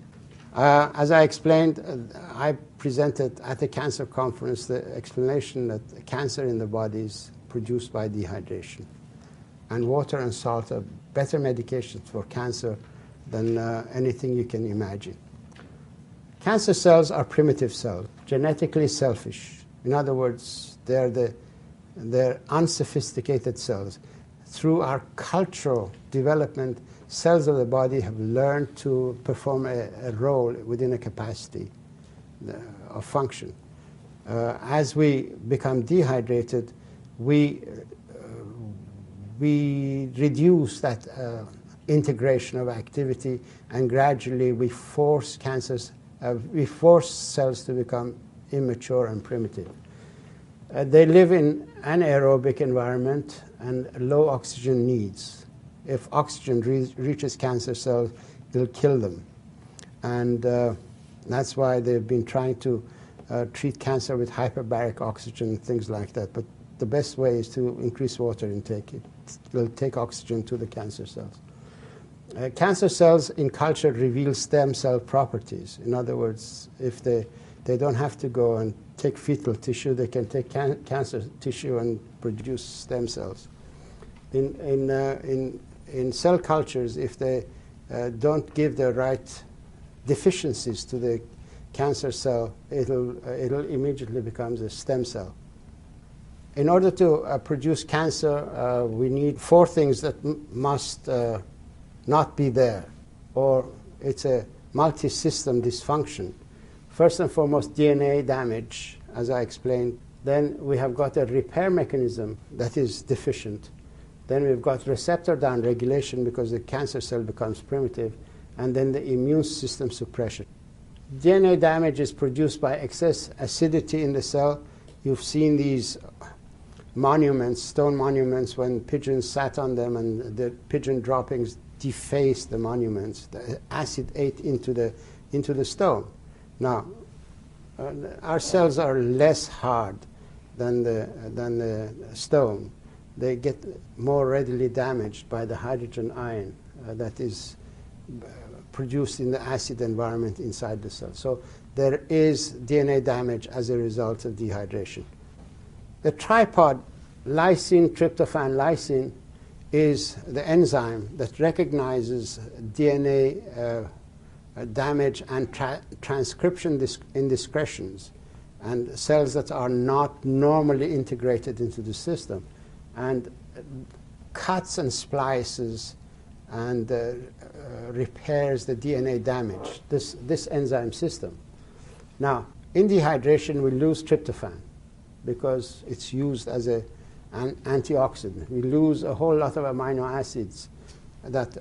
As I explained, I presented at the cancer conference the explanation that cancer in the body is produced by dehydration. And water and salt are better medications for cancer than anything you can imagine. Cancer cells are primitive cells, genetically selfish. In other words, they're unsophisticated cells. Through our cultural development, cells of the body have learned to perform a role within a capacity of function. As we become dehydrated, we reduce that integration of activity, and gradually we force cells to become immature and primitive. They live in anaerobic environment and low oxygen needs. If oxygen reaches cancer cells, it'll kill them. And that's why they've been trying to treat cancer with hyperbaric oxygen and things like that. But the best way is to increase water intake. It will take oxygen to the cancer cells. Cancer cells in culture reveal stem cell properties. In other words, if they don't have to go and take fetal tissue, they can take cancer tissue and produce stem cells. In cell cultures, if they don't give the right deficiencies to the cancer cell, it'll immediately becomes a stem cell. In order to produce cancer, we need four things that must not be there, or it's a multi-system dysfunction. First and foremost, DNA damage, as I explained. Then we have got a repair mechanism that is deficient. Then we've got receptor downregulation because the cancer cell becomes primitive, and then the immune system suppression. DNA damage is produced by excess acidity in the cell. You've seen these monuments, stone monuments, when pigeons sat on them and the pigeon droppings defaced the monuments. The acid ate into the stone. Now, our cells are less hard than the stone. They get more readily damaged by the hydrogen ion that is produced in the acid environment inside the cell. So there is DNA damage as a result of dehydration. The tripod lysine, tryptophan, lysine is the enzyme that recognizes DNA damage and transcription indiscretions and cells that are not normally integrated into the system, and cuts and splices and repairs the DNA damage, this enzyme system. Now, in dehydration, we lose tryptophan because it's used as an antioxidant. We lose a whole lot of amino acids that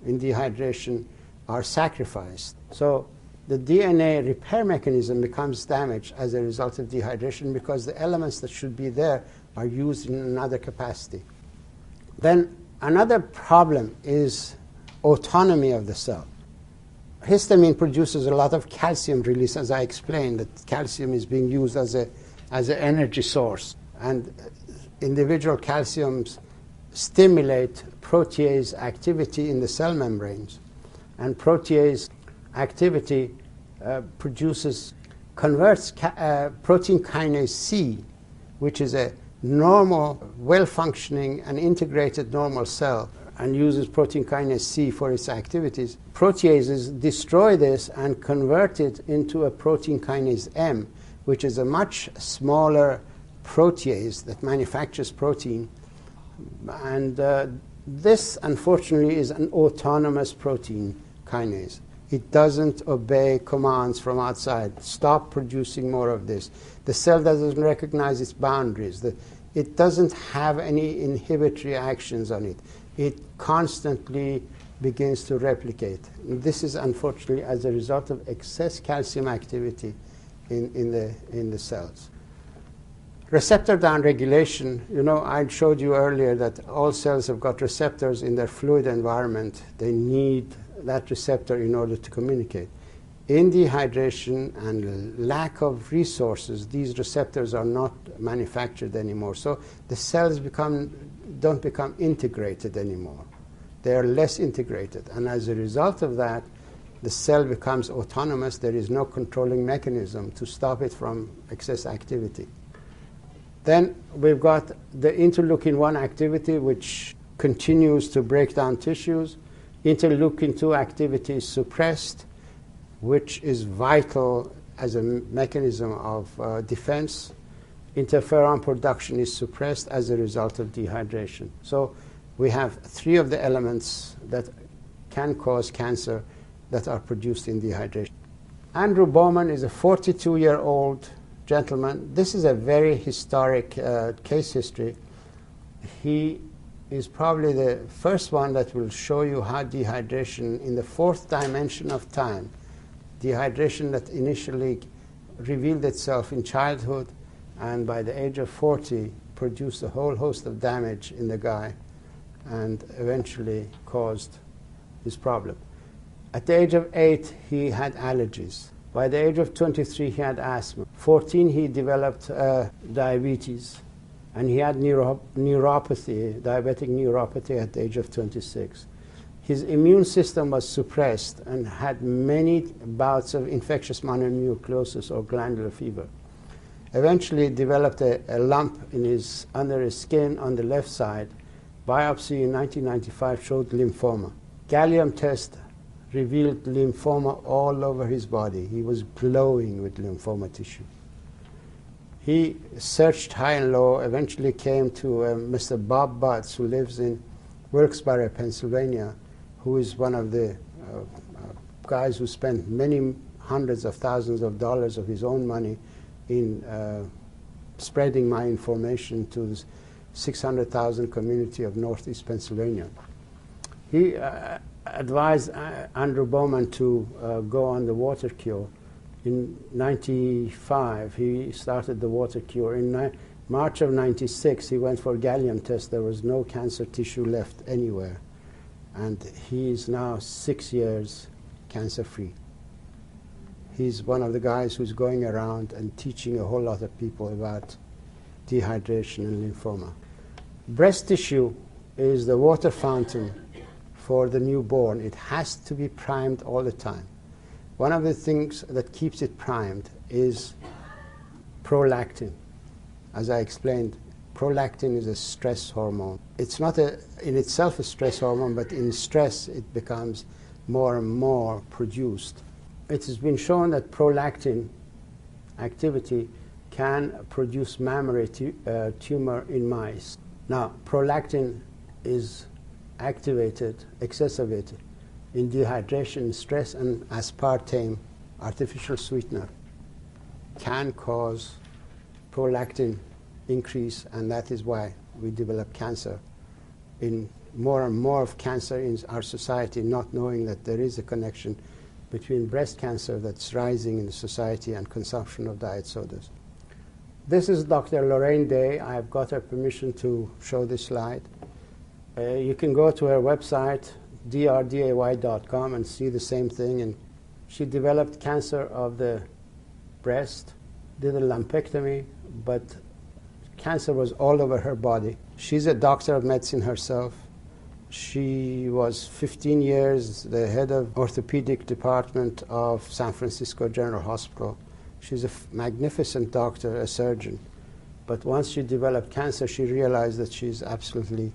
in dehydration are sacrificed. So the DNA repair mechanism becomes damaged as a result of dehydration because the elements that should be there are used in another capacity. Then another problem is autonomy of the cell. Histamine produces a lot of calcium release, as I explained, that calcium is being used as an energy source. And individual calciums stimulate protease activity in the cell membranes. And protease activity converts protein kinase C, which is a normal, well-functioning and integrated normal cell, and uses protein kinase C for its activities. Proteases destroy this and convert it into a protein kinase M, which is a much smaller protease that manufactures protein. And this, unfortunately, is an autonomous protein kinase. It doesn't obey commands from outside. Stop producing more of this. The cell doesn't recognize its boundaries. It doesn't have any inhibitory actions on it. It constantly begins to replicate. And this is unfortunately as a result of excess calcium activity in the cells. Receptor downregulation, I showed you earlier that all cells have got receptors in their fluid environment. They need that receptor in order to communicate. In dehydration and lack of resources, these receptors are not manufactured anymore. So the cells don't become integrated anymore. They are less integrated. And as a result of that, the cell becomes autonomous. There is no controlling mechanism to stop it from excess activity. Then we've got the interleukin-1 activity, which continues to break down tissues. Interleukin-2 activity is suppressed, which is vital as a mechanism of defense. Interferon production is suppressed as a result of dehydration. So we have three of the elements that can cause cancer that are produced in dehydration. Andrew Bowman is a 42-year-old gentleman. This is a very historic case history. He is probably the first one that will show you how dehydration in the fourth dimension of time, dehydration that initially revealed itself in childhood and by the age of 40 produced a whole host of damage in the guy and eventually caused his problem. At the age of 8, he had allergies. By the age of 23, he had asthma. 14, he developed diabetes. And he had neuropathy, diabetic neuropathy at the age of 26. His immune system was suppressed and had many bouts of infectious mononucleosis or glandular fever. Eventually developed a lump under his skin on the left side. Biopsy in 1995 showed lymphoma. Gallium test revealed lymphoma all over his body. He was glowing with lymphoma tissue. He searched high and low, eventually came to Mr. Bob Butts, who lives in Wilkes-Barre, Pennsylvania, who is one of the guys who spent many hundreds of thousands of dollars of his own money in spreading my information to this 600,000 community of Northeast Pennsylvania. He advised Andrew Bowman to go on the water cure. In 95, he started the water cure. In March of 96, he went for a gallium test. There was no cancer tissue left anywhere. And he is now 6 years cancer-free. He's one of the guys who's going around and teaching a whole lot of people about dehydration and lymphoma. Breast tissue is the water fountain for the newborn. It has to be primed all the time. One of the things that keeps it primed is prolactin. As I explained, prolactin is a stress hormone. It's not in itself a stress hormone, but in stress it becomes more and more produced. It has been shown that prolactin activity can produce mammary tumor in mice. Now, prolactin is activated, exacerbated in dehydration, stress, and aspartame, artificial sweetener, can cause prolactin increase, and that is why we develop cancer. In more and more of cancer in our society, not knowing that there is a connection between breast cancer that's rising in the society and consumption of diet sodas. This is Dr. Lorraine Day. I've got her permission to show this slide. You can go to her website, drday.com, and see the same thing. And she developed cancer of the breast, did a lumpectomy, but cancer was all over her body. She's a doctor of medicine herself. She was 15 years the head of orthopedic department of San Francisco General Hospital. She's a magnificent doctor, a surgeon. But once she developed cancer, she realized that she's absolutely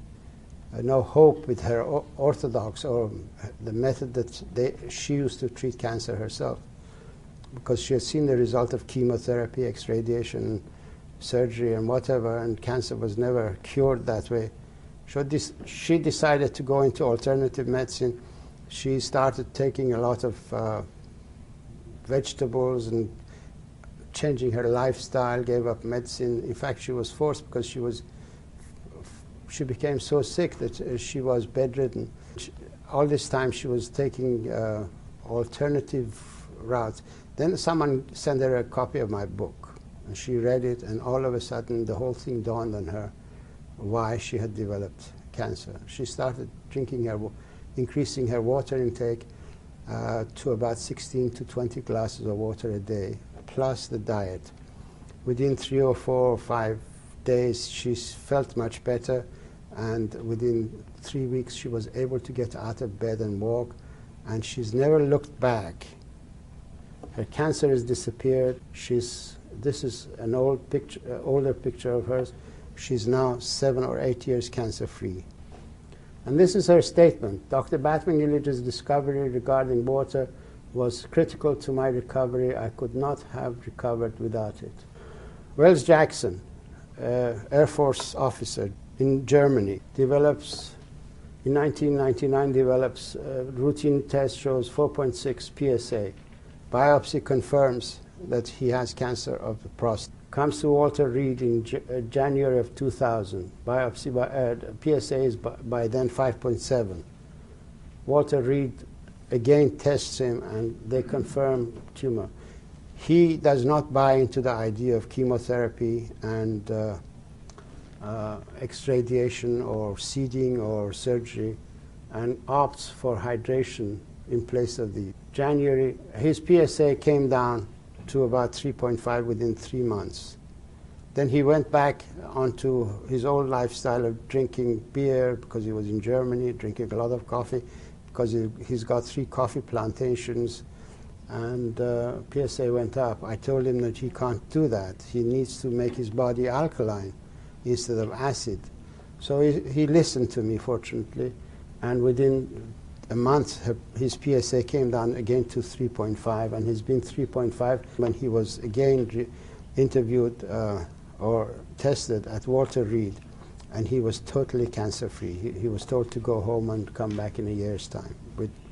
no hope with her orthodox or the method that she used to treat cancer herself, because she had seen the result of chemotherapy, X-radiation, surgery, and whatever, and cancer was never cured that way. So she decided to go into alternative medicine. She started taking a lot of vegetables and changing her lifestyle, gave up medicine. In fact, she was forced because she became so sick that she was bedridden. All this time she was taking alternative routes. Then someone sent her a copy of my book, and she read it, and all of a sudden the whole thing dawned on her why she had developed cancer. She started increasing her water intake to about 16 to 20 glasses of water a day, plus the diet. Within 3 or 4 or 5 days, she felt much better, and within 3 weeks, she was able to get out of bed and walk, and she's never looked back. Her cancer has disappeared. This is an older picture of hers. She's now 7 or 8 years cancer-free. And this is her statement. Dr. Batmanghelidj's discovery regarding water was critical to my recovery. I could not have recovered without it. Wells Jackson, Air Force officer in Germany, in 1999 develops a routine test, shows 4.6 PSA. Biopsy confirms that he has cancer of the prostate. Comes to Walter Reed in January of 2000. Biopsy PSA is by then 5.7. Walter Reed again tests him, and they confirm tumor. He does not buy into the idea of chemotherapy and X-radiation or seeding or surgery, and opts for hydration in place of the January. His PSA came down to about 3.5 within 3 months. Then he went back onto his old lifestyle of drinking beer because he was in Germany, drinking a lot of coffee because he's got 3 coffee plantations, and PSA went up. I told him that he can't do that. He needs to make his body alkaline instead of acid. So he listened to me, fortunately, and within a month, his PSA came down again to 3.5, and he's been 3.5 when he was again interviewed or tested at Walter Reed, and he was totally cancer-free. He was told to go home and come back in a year's time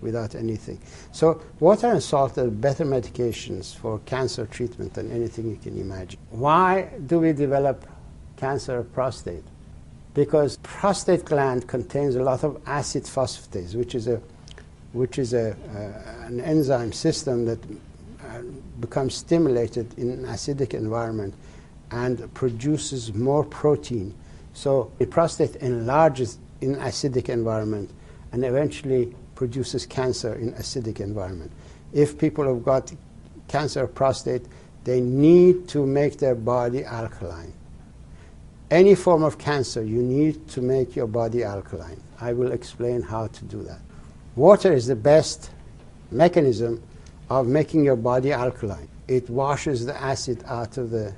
without anything. So water and salt are better medications for cancer treatment than anything you can imagine. Why do we develop cancer of prostate? Because prostate gland contains a lot of acid phosphatase, which is an enzyme system that becomes stimulated in an acidic environment and produces more protein. So the prostate enlarges in acidic environment and eventually produces cancer in acidic environment. If people have got cancer of prostate, they need to make their body alkaline. Any form of cancer, you need to make your body alkaline. I will explain how to do that. Water is the best mechanism of making your body alkaline. It washes the acid out of the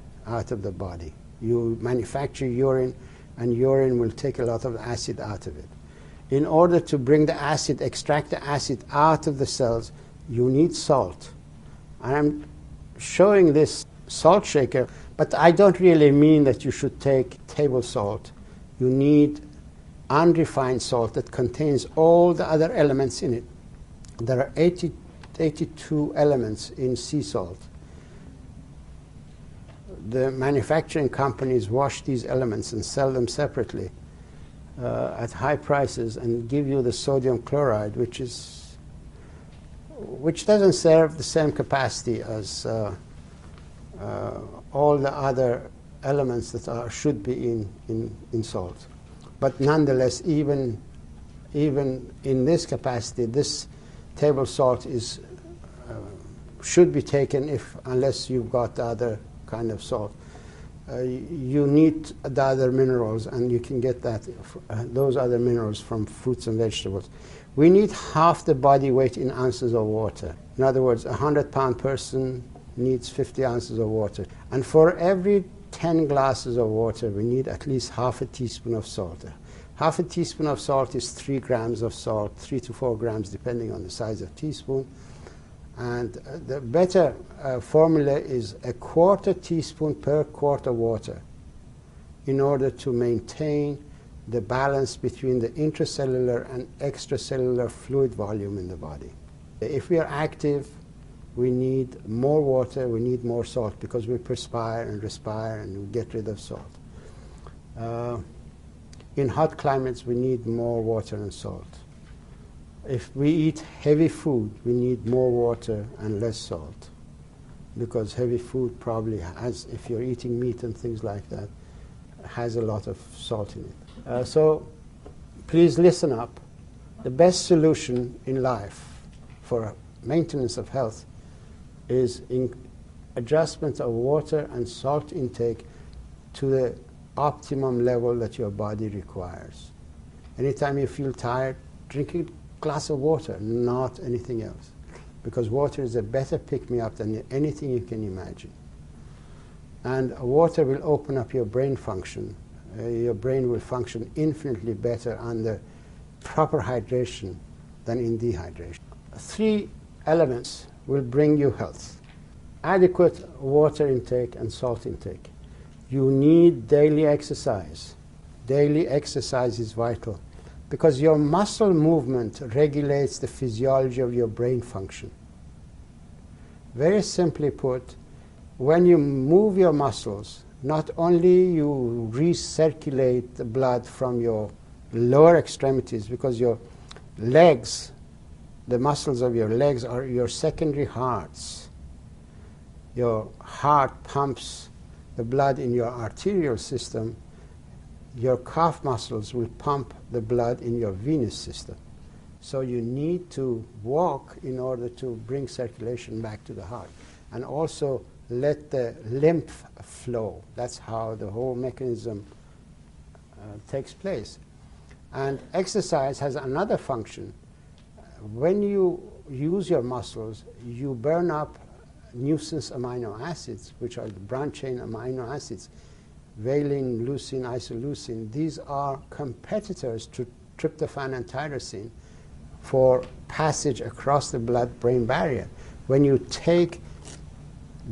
body. You manufacture urine, and urine will take a lot of acid out of it. In order to bring the acid, extract the acid out of the cells, you need salt. I'm showing this salt shaker, but I don't really mean that you should take table salt. You need unrefined salt that contains all the other elements in it. There are 82 elements in sea salt. The manufacturing companies wash these elements and sell them separately at high prices and give you the sodium chloride, which doesn't serve the same capacity as all the other elements that should be in salt. But nonetheless, even in this capacity, this table salt should be taken unless you've got the other kind of salt. you need the other minerals, and you can get those other minerals from fruits and vegetables. We need half the body weight in ounces of water. In other words, a 100-pound person needs 50 ounces of water. And for every 10 glasses of water, we need at least half a teaspoon of salt. Half a teaspoon of salt is 3 grams of salt, 3 to 4 grams, depending on the size of teaspoon. And the better formula is a quarter teaspoon per quart of water in order to maintain the balance between the intracellular and extracellular fluid volume in the body. If we are active, we need more water, we need more salt, because we perspire and respire and we get rid of salt. In hot climates, we need more water and salt. If we eat heavy food, we need more water and less salt, because heavy food probably has, if you're eating meat and things like that, has a lot of salt in it. So please listen up. The best solution in life for maintenance of health is in adjustment of water and salt intake to the optimum level that your body requires. Anytime you feel tired, drink a glass of water, not anything else, because water is a better pick-me-up than anything you can imagine. And water will open up your brain function. Your brain will function infinitely better under proper hydration than in dehydration. 3 elements will bring you health: adequate water intake and salt intake. You need daily exercise. Daily exercise is vital, because your muscle movement regulates the physiology of your brain function. Very simply put, when you move your muscles, not only you recirculate the blood from your lower extremities, because your legs, the muscles of your legs are your secondary hearts. Your heart pumps the blood in your arterial system. Your calf muscles will pump the blood in your venous system. So you need to walk in order to bring circulation back to the heart, and also let the lymph flow. That's how the whole mechanism takes place. And exercise has another function. When you use your muscles, you burn up nuisance amino acids, which are the branch-chain amino acids: valine, leucine, isoleucine. These are competitors to tryptophan and tyrosine for passage across the blood-brain barrier. When you take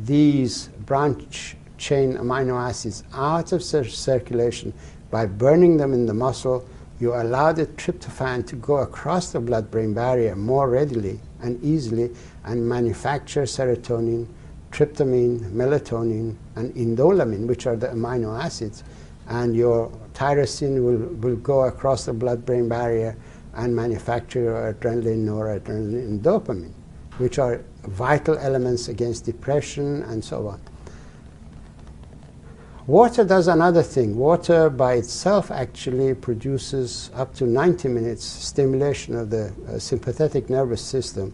these branch-chain amino acids out of circulation by burning them in the muscle, you allow the tryptophan to go across the blood-brain barrier more readily and easily and manufacture serotonin, tryptamine, melatonin, and indolamine, which are the amino acids, and your tyrosine will go across the blood-brain barrier and manufacture your adrenaline, noradrenaline, and dopamine, which are vital elements against depression and so on. Water does another thing. Water by itself actually produces up to 90 minutes stimulation of the sympathetic nervous system,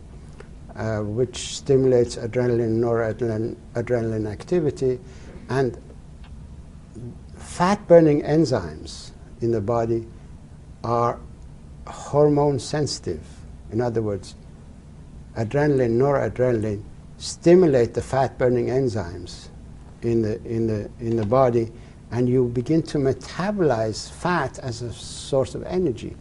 which stimulates adrenaline, noradrenaline activity, and fat-burning enzymes in the body are hormone sensitive. In other words, adrenaline, noradrenaline stimulate the fat-burning enzymes in the body, and you begin to metabolize fat as a source of energy.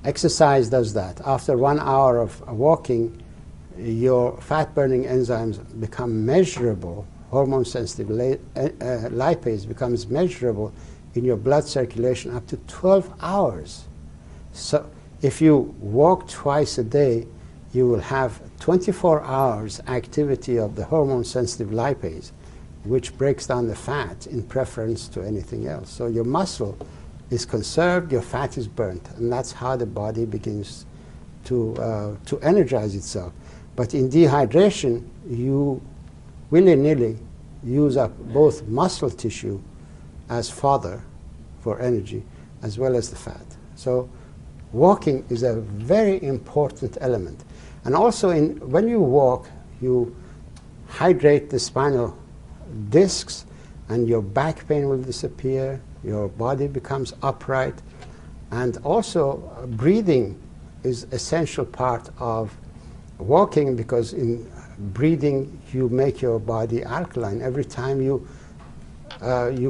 Exercise does that. After 1 hour of walking, your fat-burning enzymes become measurable. Hormone-sensitive lipase becomes measurable in your blood circulation up to 12 hours. So if you walk twice a day, you will have 24 hours activity of the hormone-sensitive lipase, which breaks down the fat in preference to anything else. So your muscle is conserved, your fat is burnt, and that's how the body begins to energize itself. But in dehydration, you willy-nilly use up both muscle tissue as fodder for energy, as well as the fat. So walking is a very important element. And also when you walk, you hydrate the spinal discs, and your back pain will disappear, your body becomes upright, and also breathing is essential part of walking, because in breathing you make your body alkaline. Every time you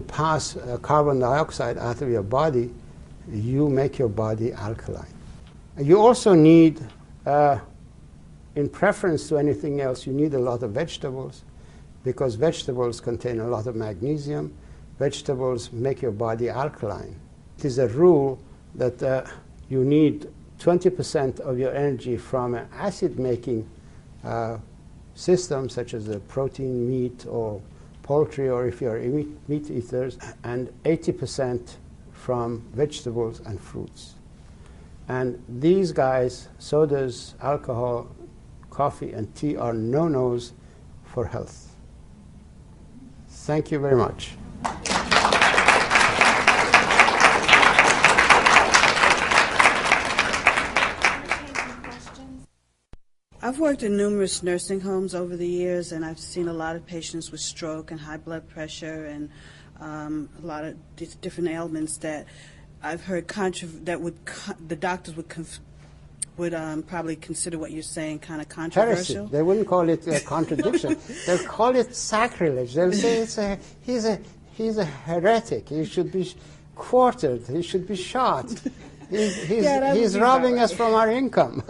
pass carbon dioxide out of your body, you make your body alkaline. You also need, in preference to anything else, you need a lot of vegetables, because vegetables contain a lot of magnesium. Vegetables make your body alkaline. It is a rule that you need 20% of your energy from an acid-making system, such as a protein, meat, or poultry, or if you're meat eaters, and 80% from vegetables and fruits. And these guys, sodas, alcohol, coffee, and tea, are no-nos for health. Thank you very much. I've worked in numerous nursing homes over the years, and I've seen a lot of patients with stroke and high blood pressure and a lot of different ailments that I've heard the doctors would probably consider what you're saying kind of controversial. Heresy. They wouldn't call it a contradiction. They'll call it sacrilege. They'll say he's a heretic. He should be quartered. He should be shot. He's robbing us from our income.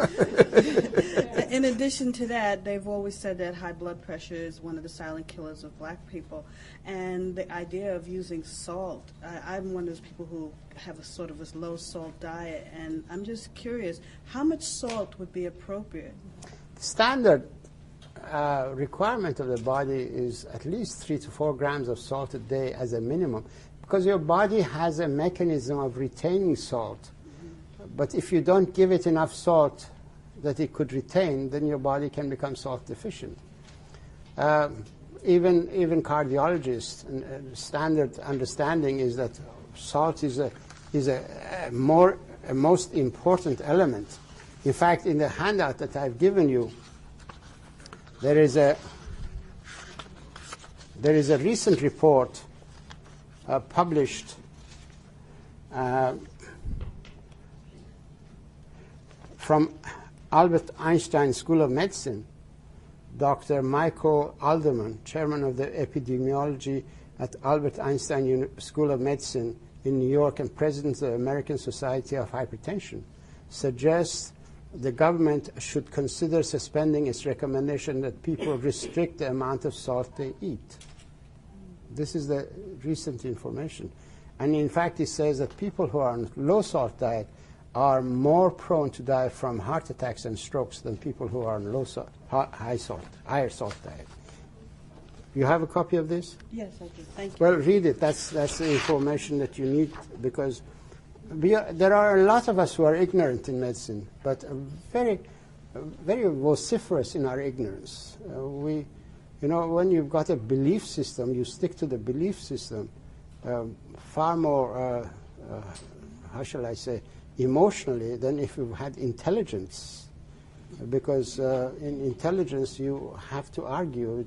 In addition to that, they've always said that high blood pressure is one of the silent killers of black people. And the idea of using salt, I'm one of those people who have a sort of a low salt diet, and I'm just curious, how much salt would be appropriate? The standard requirement of the body is at least 3 to 4 grams of salt a day as a minimum, because your body has a mechanism of retaining salt. But if you don't give it enough salt that it could retain, then your body can become salt deficient. Even cardiologists, standard understanding is that salt is a most important element. In fact, in the handout that I've given you, there is a recent report published from Albert Einstein School of Medicine. Dr. Michael Alderman, chairman of the epidemiology at Albert Einstein School of Medicine in New York and president of the American Society of Hypertension, suggests the government should consider suspending its recommendation that people restrict the amount of salt they eat. This is the recent information. And in fact, it says that people who are on low salt diet are more prone to die from heart attacks and strokes than people who are on low salt, higher salt diet. You have a copy of this? Yes, I do. Thank you. Well, read it. That's the information that you need, because there are a lot of us who are ignorant in medicine, but very vociferous in our ignorance. When you've got a belief system, you stick to the belief system far more, how shall I say, emotionally than if you had intelligence, because in intelligence you have to argue.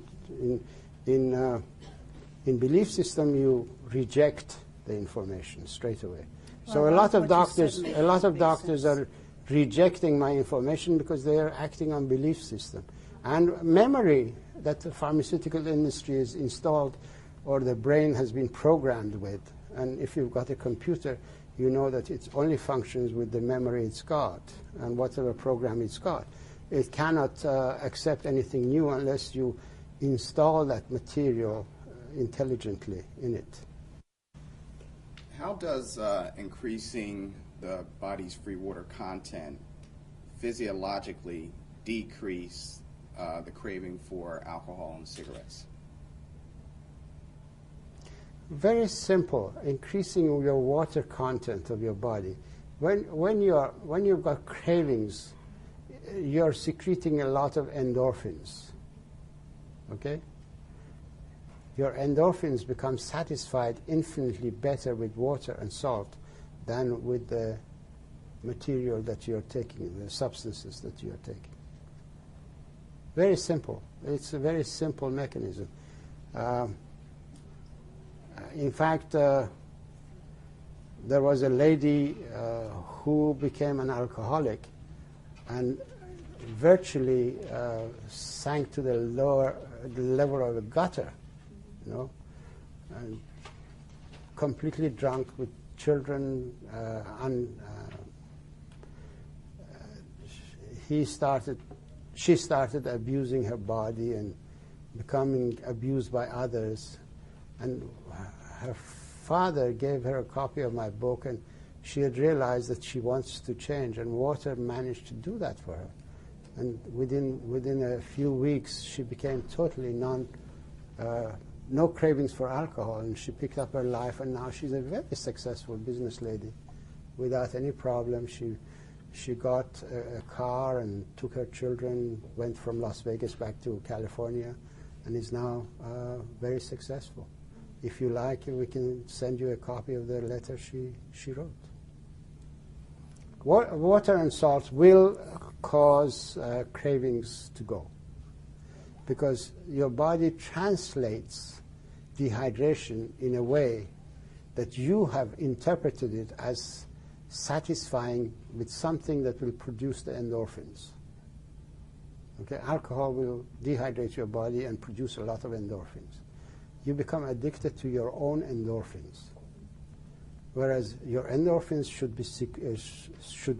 In belief system you reject the information straight away. So a lot of doctors are rejecting my information because they are acting on belief system and memory that the pharmaceutical industry is installed or the brain has been programmed with. And if you've got a computer, you know that it only functions with the memory it's got and whatever program it's got. It cannot accept anything new unless you install that material intelligently in it. How does increasing the body's free water content physiologically decrease the craving for alcohol and cigarettes? Very simple. Increasing your water content of your body. When you've got cravings, you're secreting a lot of endorphins. Okay? Your endorphins become satisfied infinitely better with water and salt than with the material that you're taking, the substances that you're taking. Very simple. It's a very simple mechanism. in fact, there was a lady who became an alcoholic and virtually sank to the level of a gutter, you know, and completely drunk with children. She started abusing her body and becoming abused by others. And her father gave her a copy of my book, and she had realized that she wants to change, and water managed to do that for her. And within a few weeks, she became totally no cravings for alcohol, and she picked up her life, and now she's a very successful business lady without any problem. She got a car and took her children, went from Las Vegas back to California, and is now very successful. If you like, we can send you a copy of the letter she wrote. Water and salt will cause cravings to go, because your body translates dehydration in a way that you have interpreted it as satisfying with something that will produce the endorphins. Okay, alcohol will dehydrate your body and produce a lot of endorphins. You become addicted to your own endorphins, whereas your endorphins should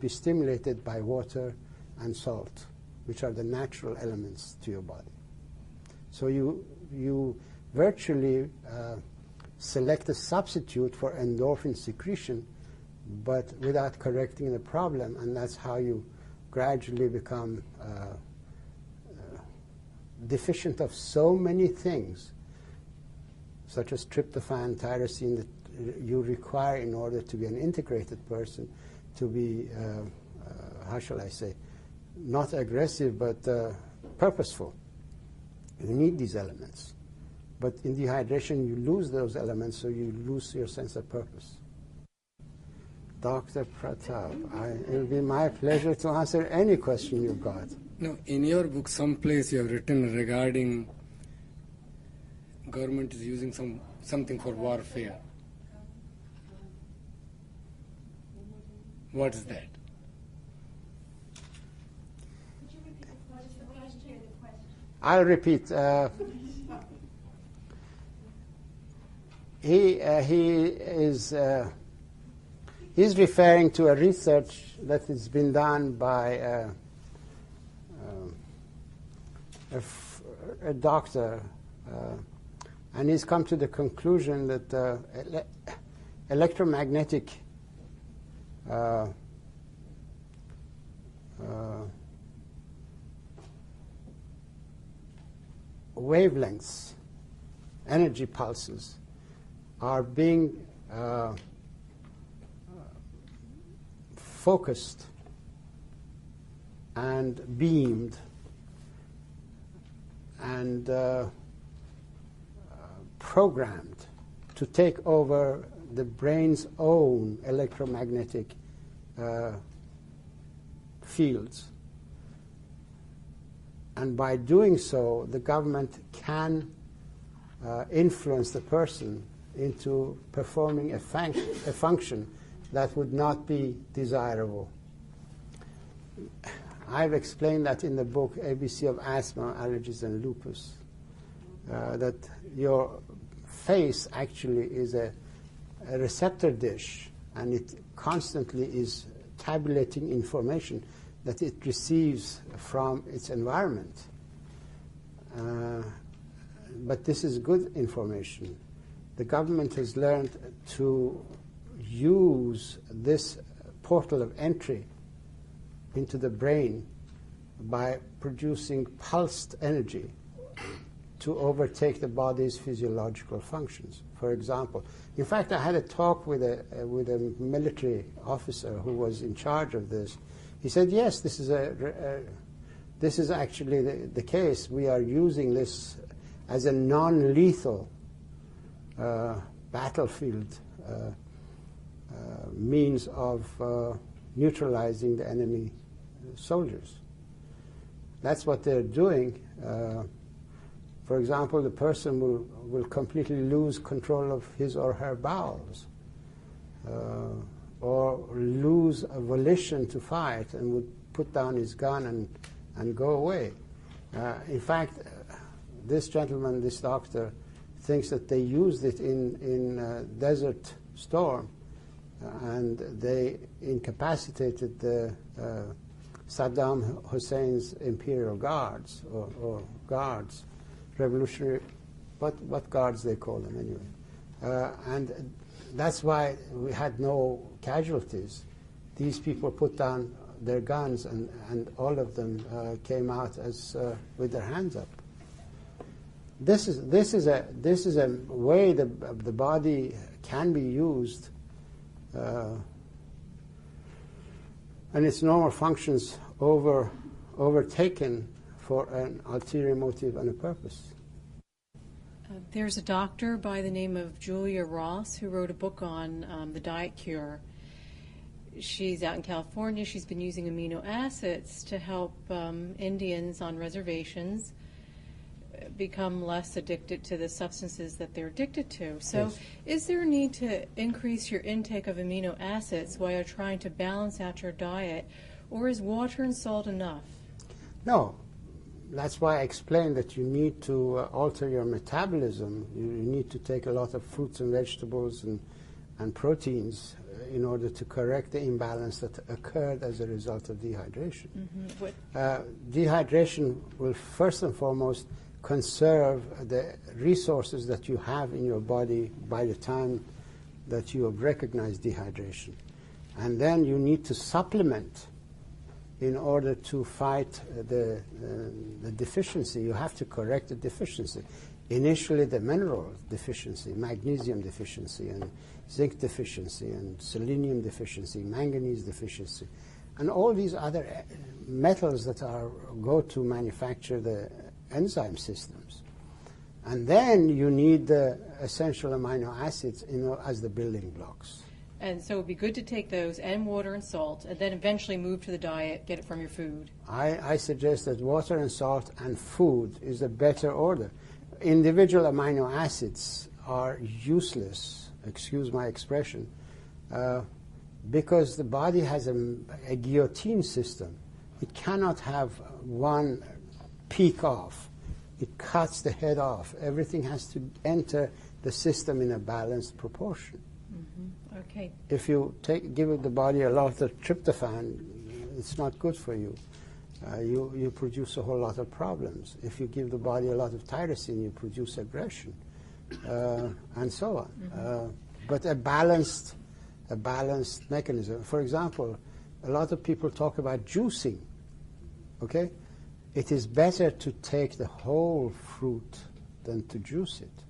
be stimulated by water and salt, which are the natural elements to your body. So you virtually select a substitute for endorphin secretion, but without correcting the problem, and that's how you gradually become deficient of so many things, such as tryptophan, tyrosine, that you require in order to be an integrated person, to be, how shall I say, not aggressive, but purposeful. You need these elements. But in dehydration, you lose those elements, so you lose your sense of purpose. Dr. Pratap, it will be my pleasure to answer any question you've got. No, in your book, someplace you have written regarding government is using something for warfare. What is that? I'll repeat. He's referring to a research that has been done by a doctor, and he's come to the conclusion that electromagnetic wavelengths, energy pulses, are being focused and beamed and programmed to take over the brain's own electromagnetic fields. And by doing so, the government can influence the person into performing a function that would not be desirable. I've explained that in the book ABC of Asthma, Allergies, and Lupus, that your face actually is a receptor dish, and it constantly is tabulating information that it receives from its environment. But this is good information. The government has learned to use this portal of entry into the brain by producing pulsed energy to overtake the body's physiological functions. For example, in fact, I had a talk with a military officer who was in charge of this. He said, yes, this is actually the case. We are using this as a non-lethal battlefield means of neutralizing the enemy soldiers. That's what they're doing. For example, the person will completely lose control of his or her bowels, or lose a volition to fight and would put down his gun and go away. In fact, this gentleman, this doctor, thinks that they used it in Desert Storm, and they incapacitated Saddam Hussein's imperial guards, or guards, revolutionary, what guards they call them anyway. And that's why we had no casualties. These people put down their guns, and all of them came out as with their hands up. This is a way the body can be used, and its normal functions overtaken for an ulterior motive and a purpose. There's a doctor by the name of Julia Ross who wrote a book on the diet cure. She's out in California. She's been using amino acids to help Indians on reservations become less addicted to the substances that they're addicted to. So Yes. Is there a need to increase your intake of amino acids while you're trying to balance out your diet, or is water and salt enough? No. That's why I explained that you need to alter your metabolism. You need to take a lot of fruits and vegetables and proteins in order to correct the imbalance that occurred as a result of dehydration. Dehydration will first and foremost conserve the resources that you have in your body by the time that you have recognized dehydration. And then you need to supplement in order to fight the deficiency. You have to correct the deficiency. Initially, the mineral deficiency, magnesium deficiency, and zinc deficiency, and selenium deficiency, manganese deficiency, and all these other metals that go to manufacture the enzyme systems. And then you need the essential amino acids as the building blocks. And so it would be good to take those and water and salt, and then eventually move to the diet, get it from your food. I suggest that water and salt and food is a better order. Individual amino acids are useless, excuse my expression, because the body has a guillotine system. It cannot have one peak off. It cuts the head off. Everything has to enter the system in a balanced proportion. Okay. If you give the body a lot of tryptophan, it's not good for you. You produce a whole lot of problems. If you give the body a lot of tyrosine, you produce aggression, and so on. But a balanced mechanism. For example, a lot of people talk about juicing. Okay, it is better to take the whole fruit than to juice it,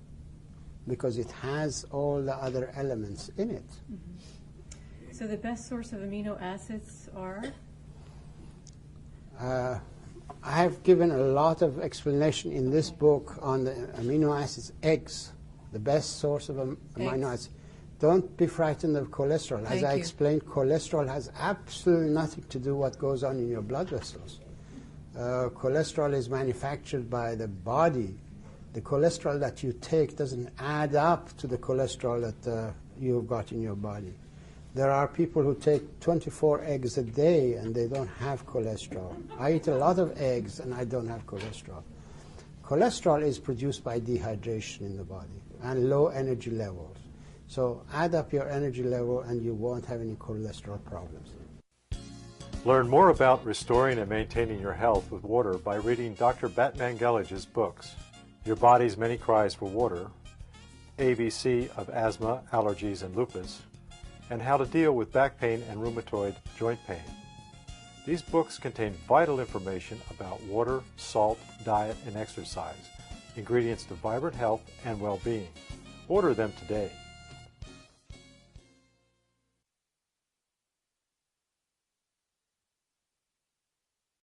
because it has all the other elements in it. So the best source of amino acids are? I have given a lot of explanation in this book on the amino acids. Eggs, the best source of amino acids. Don't be frightened of cholesterol. As I explained, cholesterol has absolutely nothing to do with what goes on in your blood vessels. Cholesterol is manufactured by the body. The cholesterol that you take doesn't add up to the cholesterol that you've got in your body. There are people who take 24 eggs a day and they don't have cholesterol. I eat a lot of eggs and I don't have cholesterol. Cholesterol is produced by dehydration in the body and low energy levels. So add up your energy level and you won't have any cholesterol problems. Learn more about restoring and maintaining your health with water by reading Dr. Batmanghelidj's books, Your Body's Many Cries for Water, ABC of Asthma, Allergies, and Lupus, and How to Deal with Back Pain and Rheumatoid Joint Pain. These books contain vital information about water, salt, diet, and exercise, ingredients to vibrant health and well-being. Order them today.